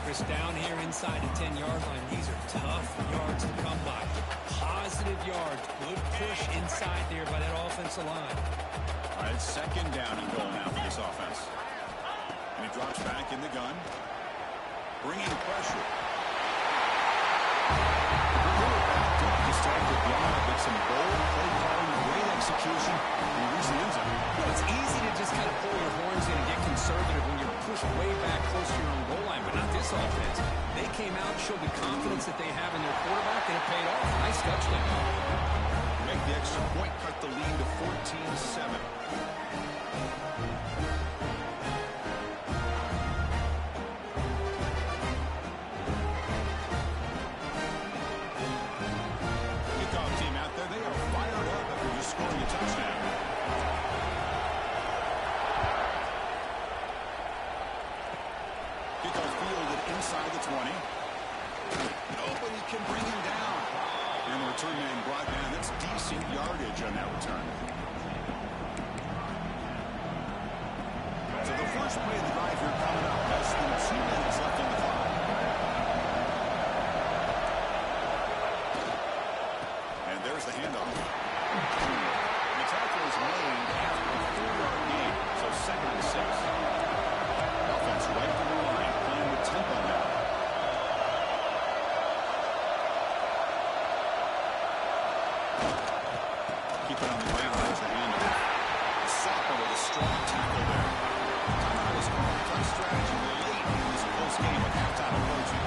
Chris, down here inside the 10-yard line. These are tough yards to come by. Positive yards. Good push inside there by that offensive line. All right, second down and goal now for this offense. And he drops back in the gun. Bringing pressure. Distracted block, but some bold play calling, great execution, and recent end zone. Well, it's easy to just kind of pull your horns in and get conservative when you're pushed way back close to your own goal line, but not this offense. They came out, showed the confidence that they have in their quarterback, and it paid off. Nice touchdown. Make the extra point, cut the lead to 14-7. Inside the 20. Nobody can bring him down. And the return man brought down. That's decent yardage on that return. So the first play of the drive here coming up. Less than 2 minutes left on the clock. And there's the handoff. The tackle is made after a 4-yard gain. So 2nd and 6. Offense right to the line. Playing with tempo now. Keep it on the ground. There's the handoff. Soccer with a strong tackle there. Timeout is called. Tough strategy late in this close game with halftime approaching.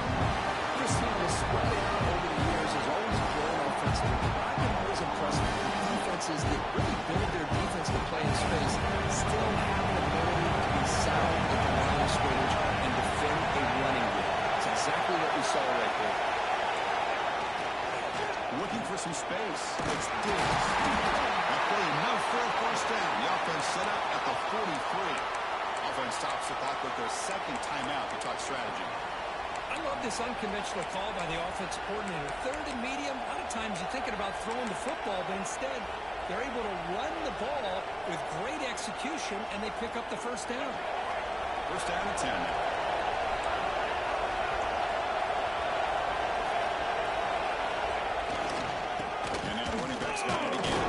Chris, the spread out over the years has always grown offensively. I've been always impressed with the defenses that really build their defense to play in space, still have an ability to be sound at the line of scrimmage and defend a running game. That's exactly what we saw right there. Looking for some space. It's Diggs. That play enough for a first down. The offense set up at the 43. Offense stops the clock with their second timeout to talk strategy. I love this unconventional call by the offensive coordinator. 3rd and medium, a lot of times you're thinking about throwing the football, but instead they're able to run the ball with great execution, and they pick up the first down. First down and 10. And now the running back's got it again.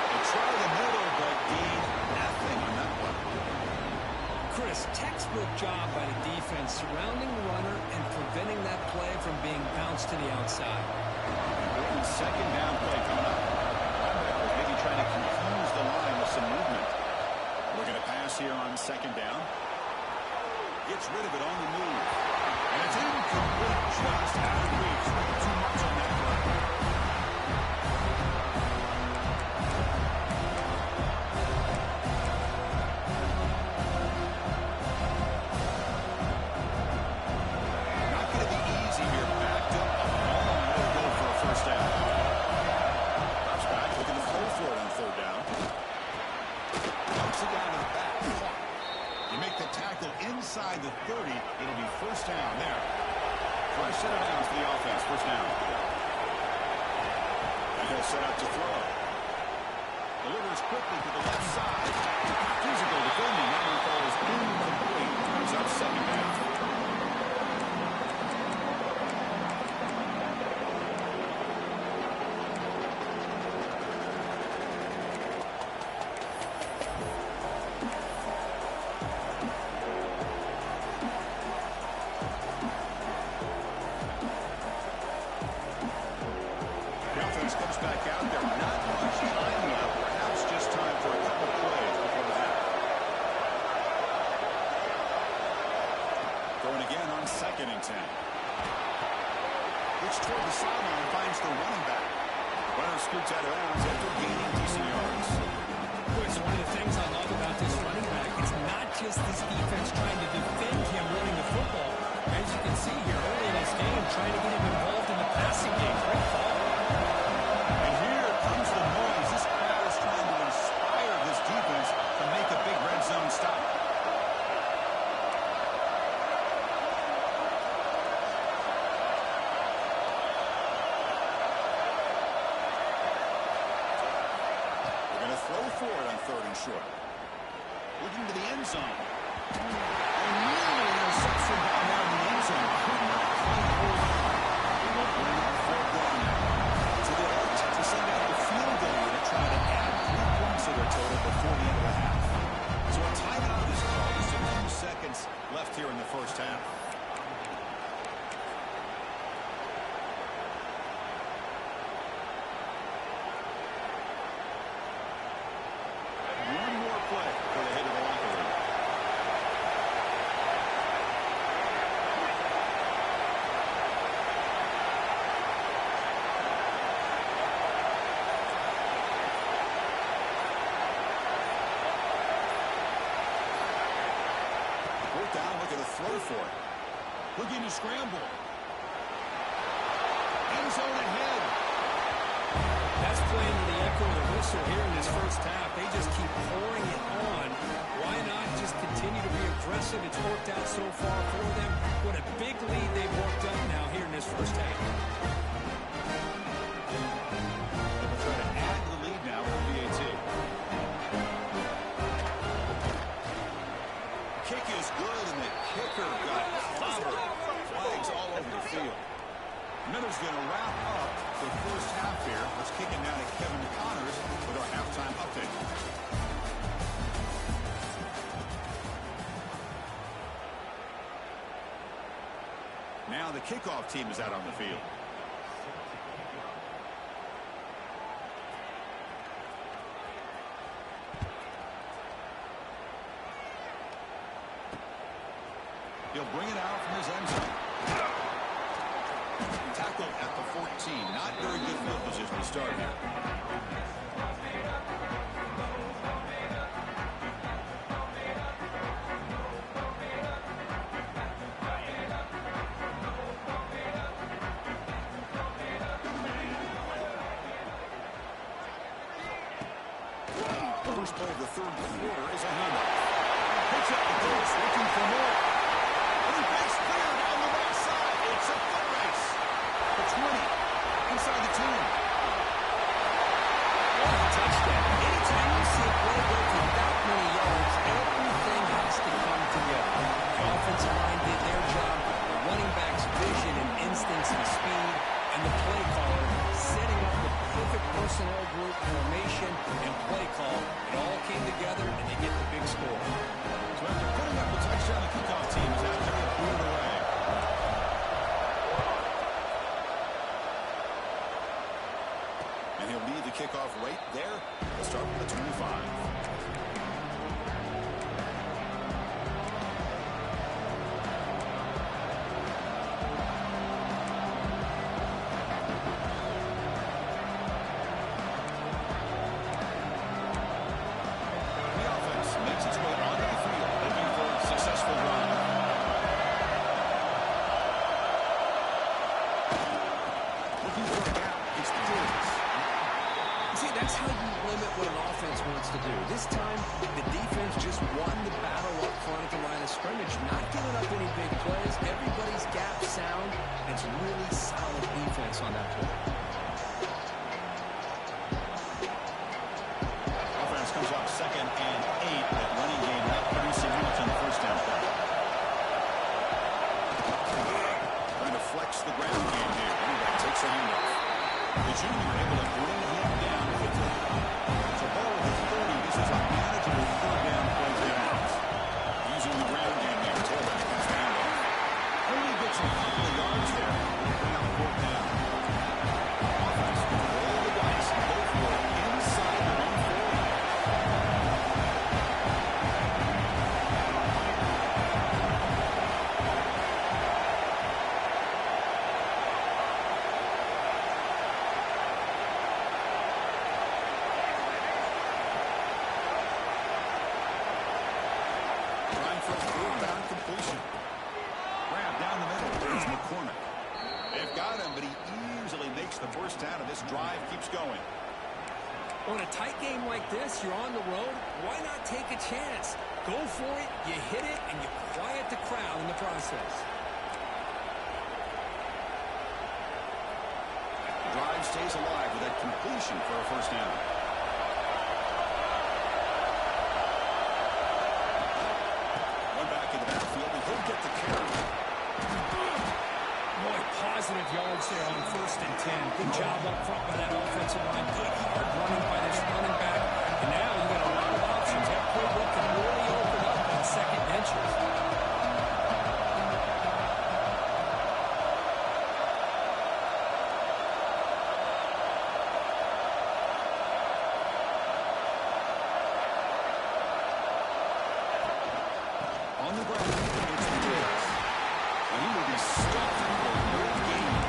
They try the middle, but gain nothing on that one. Chris, textbook job by the defense surrounding the runner and preventing that play from being bounced to the outside. Second down play coming up. Linebackers maybe trying to confuse the line with some movement. Looking to pass here on second down. Gets rid of it on the move. And it's incomplete, just out of reach. Too much on that play. Not going to be easy here. Backed up a long way to go for a first down. Drops back, looking to pull for it on 3rd down. Dumps it down to the back. You make the tackle inside the 30. It'll be first down there. Fresh set of downs for the offense. First down. And he'll set up to throw. Delivers quickly to the left side. Physical defending. That one falls incomplete. Comes up second down. Comes back out there. Not much time left. Perhaps just time for a couple plays before the half. Going again on 2nd and 10. Looks toward the sideline, finds the running back. Runner scoots out of bounds after gaining decent yards. It's one of the things I love about this running back. It's not just this defense trying to defend him running the football. As you can see here early in this game, trying to get him involved in the passing game. Great call. And here comes the noise. This crowd is trying to inspire this defense to make a big red zone stop. Throw forward on 3rd and short. Looking to the end zone. And nearly an interception down there in the end zone. Could not quite hold on. They will bring up 4th down now. So they elect to send out the field goal to try to add 3 points to their total before the end of the half. So a timeout is called. Just a few seconds left here in the first half. Throw for it. Looking to scramble. End zone ahead. That's playing to the echo of the whistle here in this first half. They just keep pouring it on. Why not just continue to be aggressive? It's worked out so far for them. What a big lead they've worked up now here in this first half. They'll try to add to the lead now for VAT. Kick is good, and the kicker got clobbered. Flags all over the field. Miller's going to wrap up the first half here. Let's kick it now to Kevin Connors with our halftime update. Now the kickoff team is out on the field. He'll bring it out from his end zone. Tackle at the 14. Not very good field position to start here. First play of the 3rd quarter is a handoff. Picks up the pace, looking for more. And he breaks clear down the right side. It's a foot race. The 20. Inside the 10. What a touchdown. Anytime you see a play go for that many yards, everything has to come together. The offensive line did their job. The running back's vision and instincts and speed. And the play caller setting up the perfect personnel group formation and play call. It all came together, and they get the big score. So after putting up a touchdown, the kickoff team is out there to boot it away. And he'll lead the kickoff right there. We'll start with the 25. That's how you limit what an offense wants to do. This time, the defense just won the battle up front at the line of scrimmage, not giving up any big plays. Everybody's gap sound. It's really solid defense on that play. Offense comes off 2nd and 8. That running game not producing much on the first down play. Trying to flex the ground game here. Anyway, takes a handoff. The junior able to bring him down quickly. So ball with 30. This is a manageable 3rd down play for the offense. Using the ground game there. Tailback comes the handoff. Only gets a couple of yards there. Bring up 4th down. for a third down completion. Grab down the middle. There's McCormick. They've got him, but he easily makes the first down, and this drive keeps going. On a tight game like this, you're on the road. Why not take a chance? Go for it, you hit it, and you quiet the crowd in the process. The drive stays alive with that completion for a first down. One back in the backfield, and he'll get the carry. Boy, positive yards there on 1st and 10. Good job up front by that offensive line. Good hard running by this running back. And now you got a lot of options. That playbook can really open up on second inches. On the ground, it's Diggs. And he will be stopped for a good game.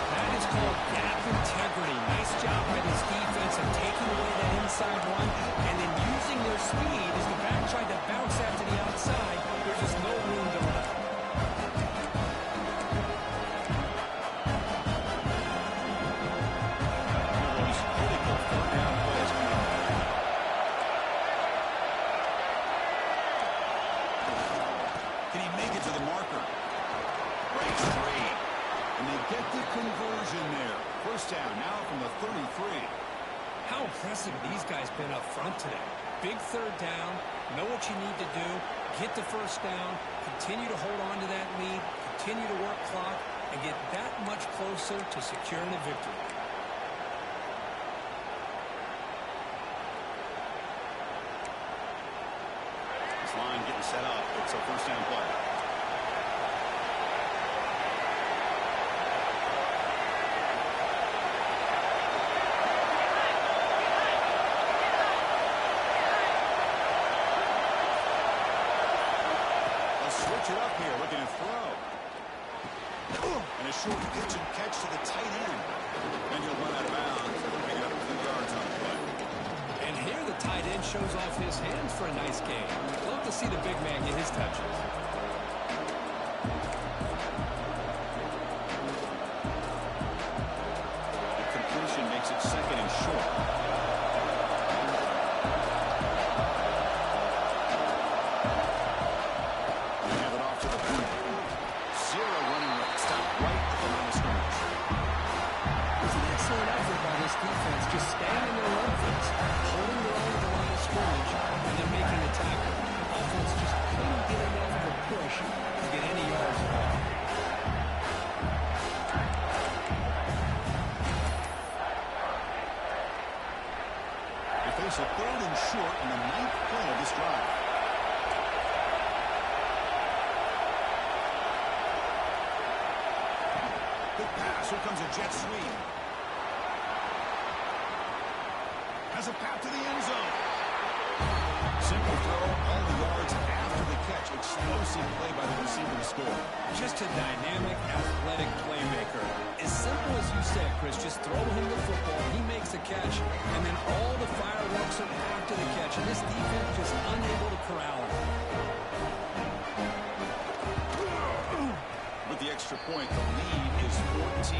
That is called gap integrity. Nice job by this defense of taking away that inside run and then using their speed as the back tried to bounce that to the outside. There's just no room to run. Those critical third down plays coming up. Can he make it to the marker? Breaks free. And they get the conversion there. First down now from the 33. How impressive these guys been up front today. Big third down, know what you need to do, get the first down, continue to hold on to that lead, continue to work clock, and get that much closer to securing the victory. This line getting set up. It's a first down play. Switch it up here, looking to throw. And a short pitch and catch to the tight end. And he'll run out of bounds. Pick it up 3 yards on the play. And here the tight end shows off his hands for a nice game. Love to see the big man get his touches. The completion makes it 2nd and short. Defense just staying in their run fence, holding their own at the line of scrimmage, and then making the tackle. The offense just couldn't get enough of a push to get any yards at all. They face a 3rd and short in the 9th play of this drive. Good pass. Here comes a jet sweep. Has a path to the end zone. Simple throw, all the yards after the catch. Explosive play by the receiver to score. Just a dynamic, athletic playmaker. As simple as you said, Chris, just throw him the football, he makes the catch, and then all the fireworks are after the catch. And this defense just unable to corral him. With the extra point, the lead is 14.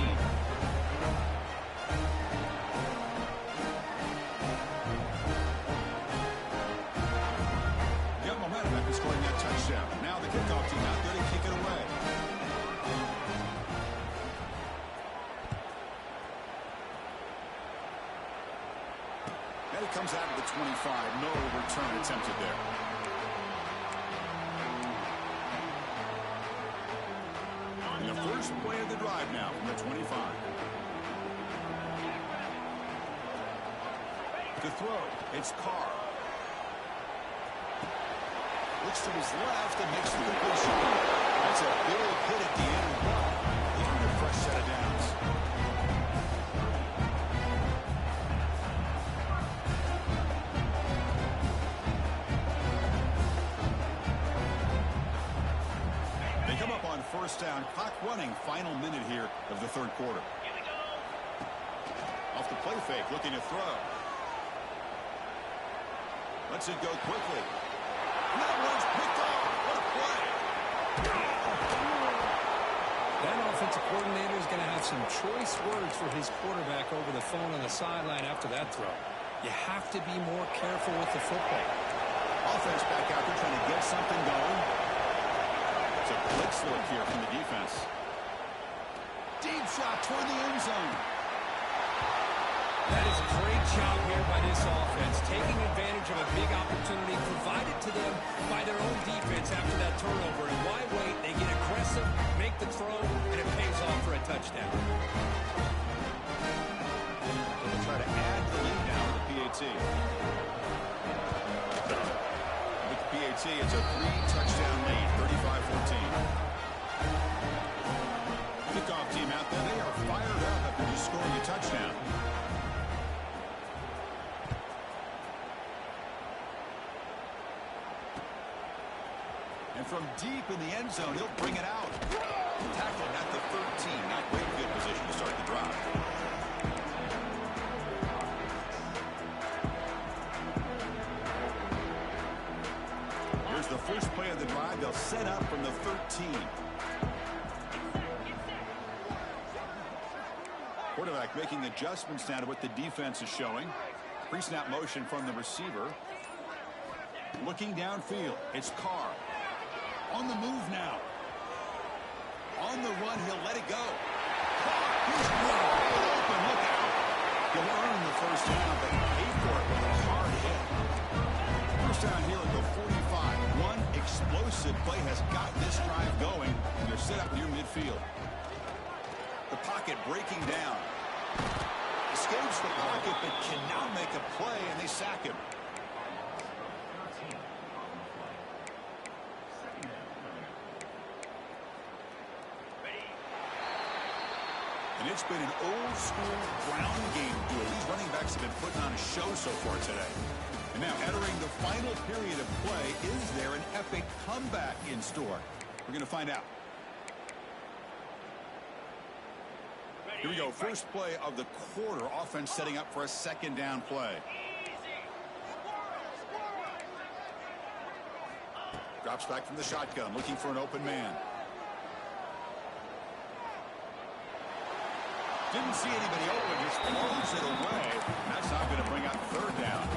Scoring that touchdown. Now the kickoff team out there to kick it away. And it comes out of the 25. No return attempted there. And the first play of the drive now from the 25. To throw, it's Carr. Looks to his left and makes the completion. That's a big hit at the end. Looking a fresh set of downs. They come up on first down. Clock running. Final minute here of the 3rd quarter. Off the play fake, looking to throw. Lets it go quickly. That one's picked off. What a play. That offensive coordinator is going to have some choice words for his quarterback over the phone on the sideline after that throw. You have to be more careful with the football. Offense back out there trying to get something going. It's a blitz look here from the defense. Deep shot toward the end zone. That is a great job here by this offense, taking advantage of a big opportunity provided to them by their own defense after that turnover. And why wait? They get aggressive, make the throw, and it pays off for a touchdown. They'll try to add the lead now with the PAT. With the PAT, it's a 3-touchdown lead, 35-14. Kickoff team out there, they are fired up after just scoring a touchdown. And from deep in the end zone, he'll bring it out. Tackled at the 13. Not great field position to start the drive. Here's the first play of the drive. They'll set up from the 13. Quarterback making adjustments now to what the defense is showing. Pre-snap motion from the receiver. Looking downfield, it's Carr. On the move now. On the run, he'll let it go. Carr, he's wide open, look out. He'll earn the first down, but pay for it with a hard hit. First down here at the 45. One explosive play has got this drive going. They're set up near midfield. The pocket breaking down. Escapes the pocket, but cannot make a play, and they sack him. And it's been an old-school ground game duel. These running backs have been putting on a show so far today. And now entering the final period of play, is there an epic comeback in store? We're going to find out. Here we go. First play of the quarter. Offense setting up for a second down play. Drops back from the shotgun, looking for an open man. Didn't see anybody open, just throws it away. That's not going to bring up third down.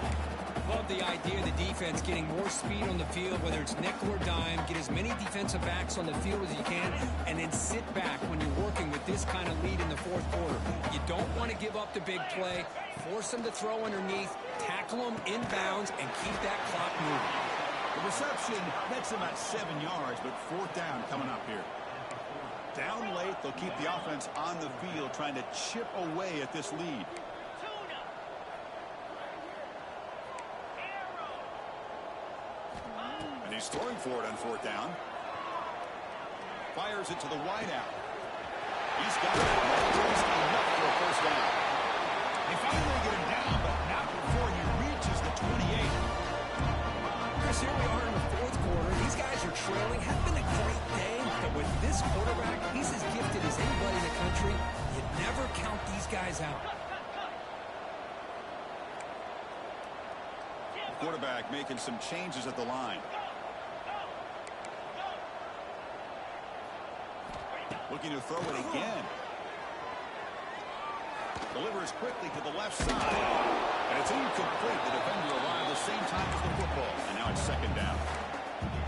Love the idea of the defense getting more speed on the field, whether it's nickel or dime. Get as many defensive backs on the field as you can, and then sit back when you're working with this kind of lead in the fourth quarter. You don't want to give up the big play. Force them to throw underneath, tackle them inbounds, and keep that clock moving. The reception nets him at 7 yards, but fourth down coming up here. Down late, they'll keep the offense on the field, trying to chip away at this lead. And he's throwing for it on fourth down. Fires it to the wideout. He's got it. He's enough for a first down. They finally get him down, but not before he reaches the 28. Chris, here we are in the fourth quarter. These guys are trailing. Have been a great day, but with this quarterback, he's as gifted as anybody in the country. You never count these guys out. Quarterback making some changes at the line. Looking to throw it again. Delivers quickly to the left side. And it's incomplete. The defender arrived the same time as the football. And now it's second down.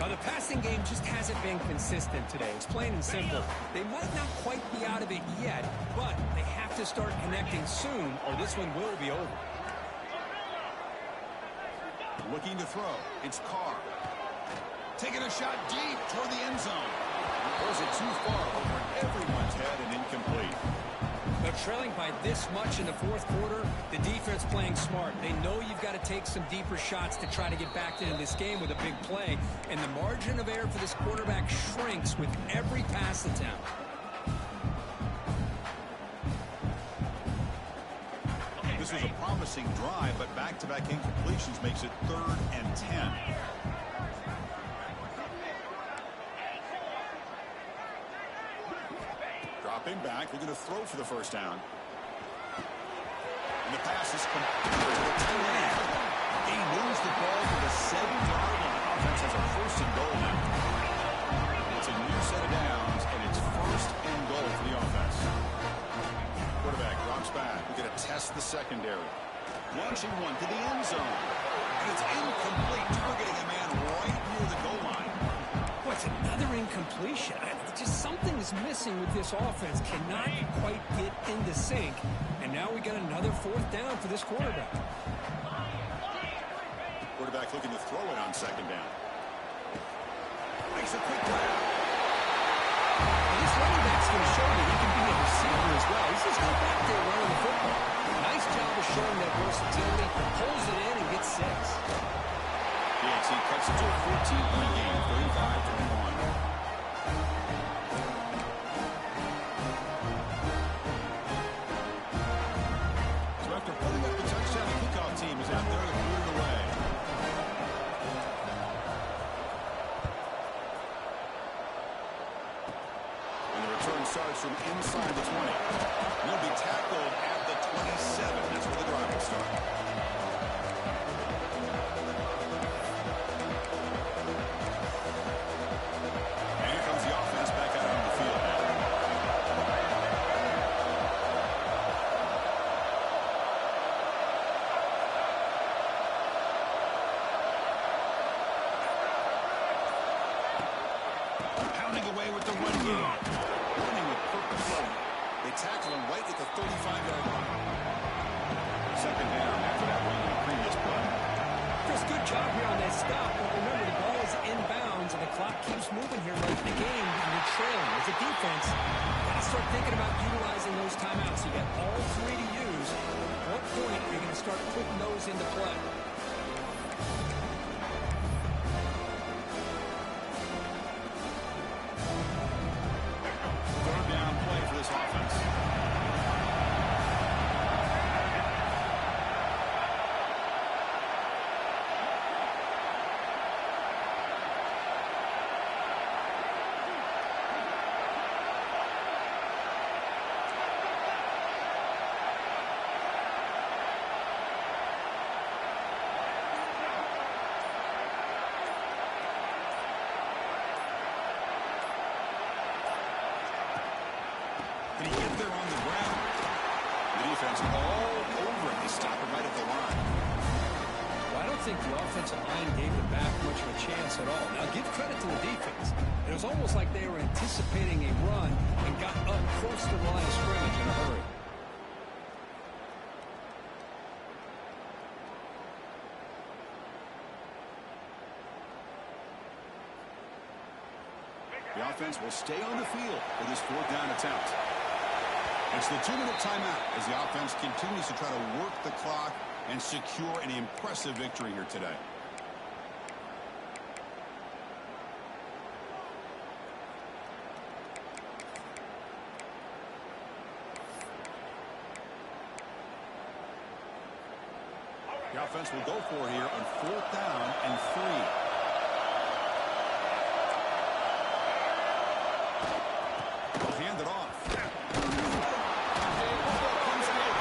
Now, the passing game just hasn't been consistent today. It's plain and simple. They might not quite be out of it yet, but they have to start connecting soon, or this one will be over. Looking to throw. It's Carr. Taking a shot deep toward the end zone. Throws it too far over everyone's head and incomplete. They're trailing by this much in the fourth quarter. The defense playing smart. They know you've got to take some deeper shots to try to get back into this game with a big play. And the margin of error for this quarterback shrinks with every pass attempt. This was a promising drive, but back-to-back incompletions makes it 3rd and 10. Dropping back, looking to throw for the first down. And the pass is complete. He moves the ball to the 7-yard line. Offense has a secondary. Launching one to the end zone. And it's incomplete, targeting a man right near the goal line. What's another incompletion? Just something's missing with this offense. Cannot quite get into sync. And now we got another fourth down for this quarterback. Quarterback looking to throw it on second down. Makes a quick grab. And this running back's going to show that he can be a receiver as well. He's just going back there running the football. Nice job of showing that versatility. Pulls it in and gets 6. DXC cuts it to a 14-point game, 35-21. So after putting up the touchdown, the kickoff team is out there to put it away. And the return starts from inside the 20. He'll be tackled at the 27. That's where the drive will start. And here comes the offense back out on the field now. Pounding away with the run game. Running with purpose. They tackle him right at the 35-yard line. Second down after that run in the previous play. Chris, good job here on that stop. But remember, the ball is inbounds, and the clock keeps moving here late in the game, and you're trailing. As a defense, you got to start thinking about utilizing those timeouts. You got all 3 to use. At what point are you going to start putting those into play? Third down play for this offense. Can he get there on the ground? The defense all over him. They stop him right at the line. Well, I don't think the offensive line gave the back much of a chance at all. Now, give credit to the defense. It was almost like they were anticipating a run and got up close to the line of scrimmage in a hurry. The offense will stay on the field for this fourth down attempt. It's the 2-minute timeout as the offense continues to try to work the clock and secure an impressive victory here today. The offense will go for it here on 4th down and 3. Hand it off. Comes out.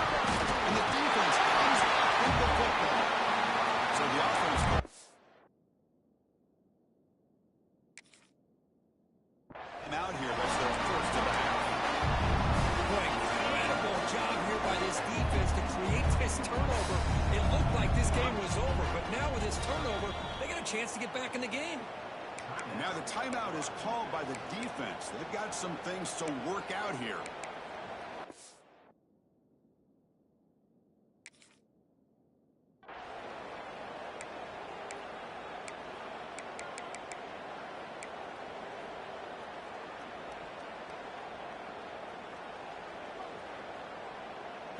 And the defense comes out with the football. So the offense. I'm out here. That's their first of the half. Boy, incredible job here by this defense to create this turnover. It looked like this game was over, but now with this turnover, they got a chance to get back in the game. And now the timeout is called by the defense. They've got some things to work out here.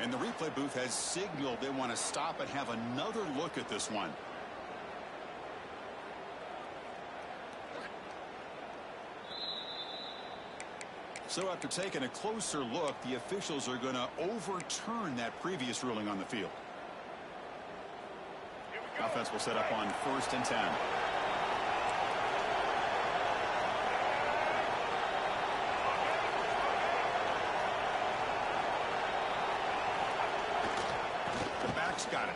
And the replay booth has signaled they want to stop and have another look at this one. So after taking a closer look, the officials are going to overturn that previous ruling on the field. Offense will set up on 1st and 10. The back's got it.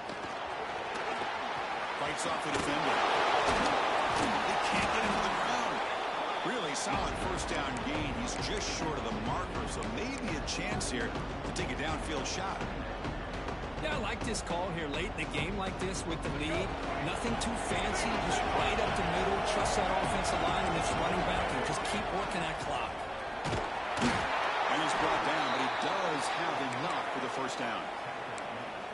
Fights off the defender. They can't get him to the ground. Really solid first down gain. He's just short of the marker, so maybe a chance here to take a downfield shot. Yeah, like this call here late in the game like this with the lead. Nothing too fancy, just right up the middle. Trust that offensive line and this running back and just keep working that clock. And he's brought down, but he does have enough for the first down.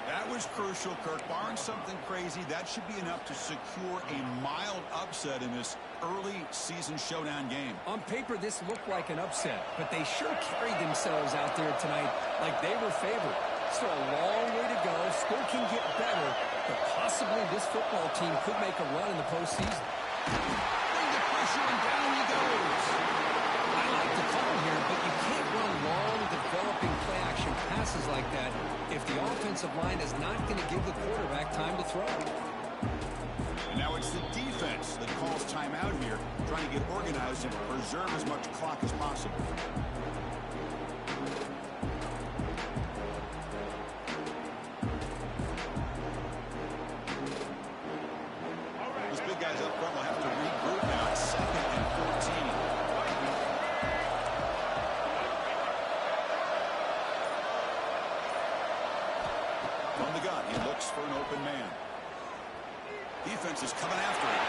That was crucial, Kirk. Barring something crazy, that should be enough to secure a mild upset in this early season showdown game. On paper, this looked like an upset, but they sure carried themselves out there tonight like they were favored. Still a long way to go. Still can get better, but possibly this football team could make a run in the postseason. Bring the pressure, and down he goes. I like the call here, but you can't run long, developing play-action passes like that if the offensive line is not going to give the quarterback time to throw. And now it's the defense that calls timeout here, trying to get organized and preserve as much clock as possible. Those big guys up front will have to regroup now. It's 2nd and 14. From the gun, he looks for an open man. Defense is coming after him.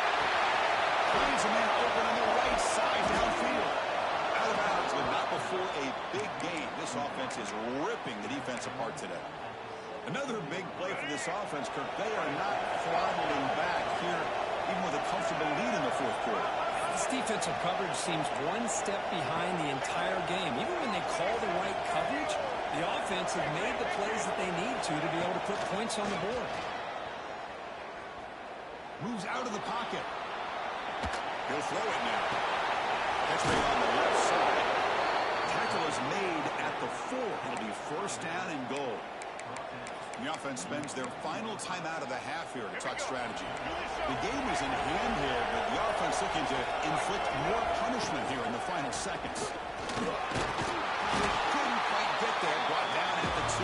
Finds a man open on the right side downfield. Out of bounds, but not before a big game. This offense is ripping the defense apart today. Another big play for this offense, Kirk. They are not throttling back here, even with a comfortable lead in the fourth quarter. This defensive coverage seems one step behind the entire game. Even when they call the right coverage, the offense has made the plays that they need to be able to put points on the board. Moves out of the pocket. He'll throw it now. Catch made on the left side. Tackle is made at the 4. It'll be first down and goal. The offense spends their final timeout of the half here to talk strategy. The game is in hand here, but the offense looking to inflict more punishment here in the final seconds. Couldn't quite get there. Brought down at the 2.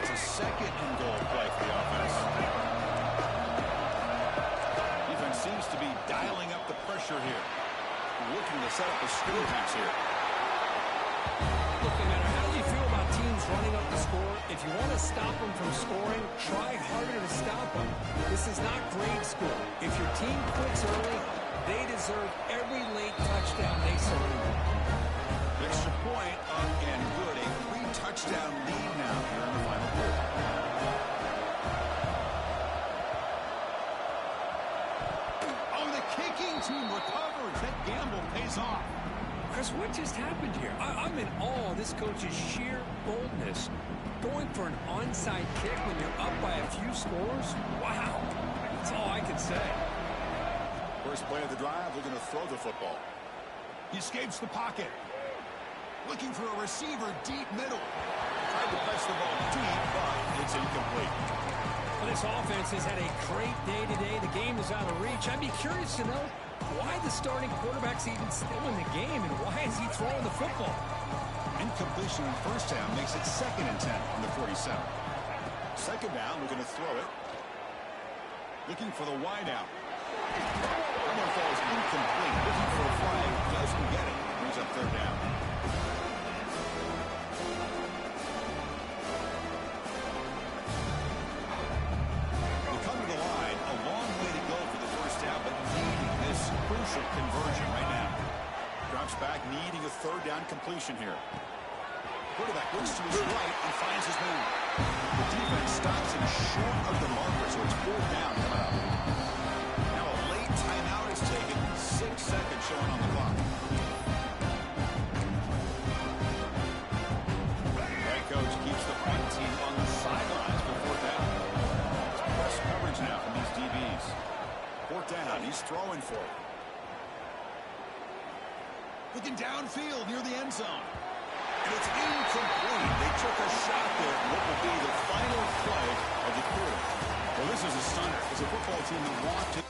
It's a 2nd and goal play for the offense. Defense seems to be dialing up the pressure here. Looking to set up a scrimmage here. Look, no matter how you feel about teams running up the score, if you want to stop them from scoring, try harder to stop them. This is not grade school. If your team quits early, they deserve every late touchdown they surrender. Extra point up and good. A 3-touchdown lead now here in the final quarter. Oh, the kicking team recovers. That gamble pays off. Chris, what just happened here? I'm in awe of this coach's sheer boldness. Going for an onside kick when you're up by a few scores? Wow. That's all I can say. First play of the drive, they're going to throw the football. He escapes the pocket. Looking for a receiver deep middle. Tried to press the ball deep, but it's incomplete. Well, this offense has had a great day today. The game is out of reach. I'd be curious to know why the starting quarterback's even still in the game and why is he throwing the football? Incompletion in first down makes it 2nd and 10 from the 47. 2nd down, we're going to throw it. Looking for the wide out. That one falls incomplete. Looking for a flag. Doesn't get it. Brings up 3rd down. They come to the line. A long way to go for the first down, but needing this crucial conversion right now. Drops back, needing a 3rd down completion here. Quarterback looks to his right and finds his man. The defense stops him short of the marker, so it's 4th down coming up. Now a late timeout is taken. 6 seconds showing on the clock. Head coach keeps the punt team on the sidelines for 4th down. It's press coverage now from these DBs. 4th down, he's throwing for it. Looking downfield near the end zone. And it's incomplete. They took a shot there at what will be the final play of the quarter. Well, this is a stunner. It's a football team that wants to.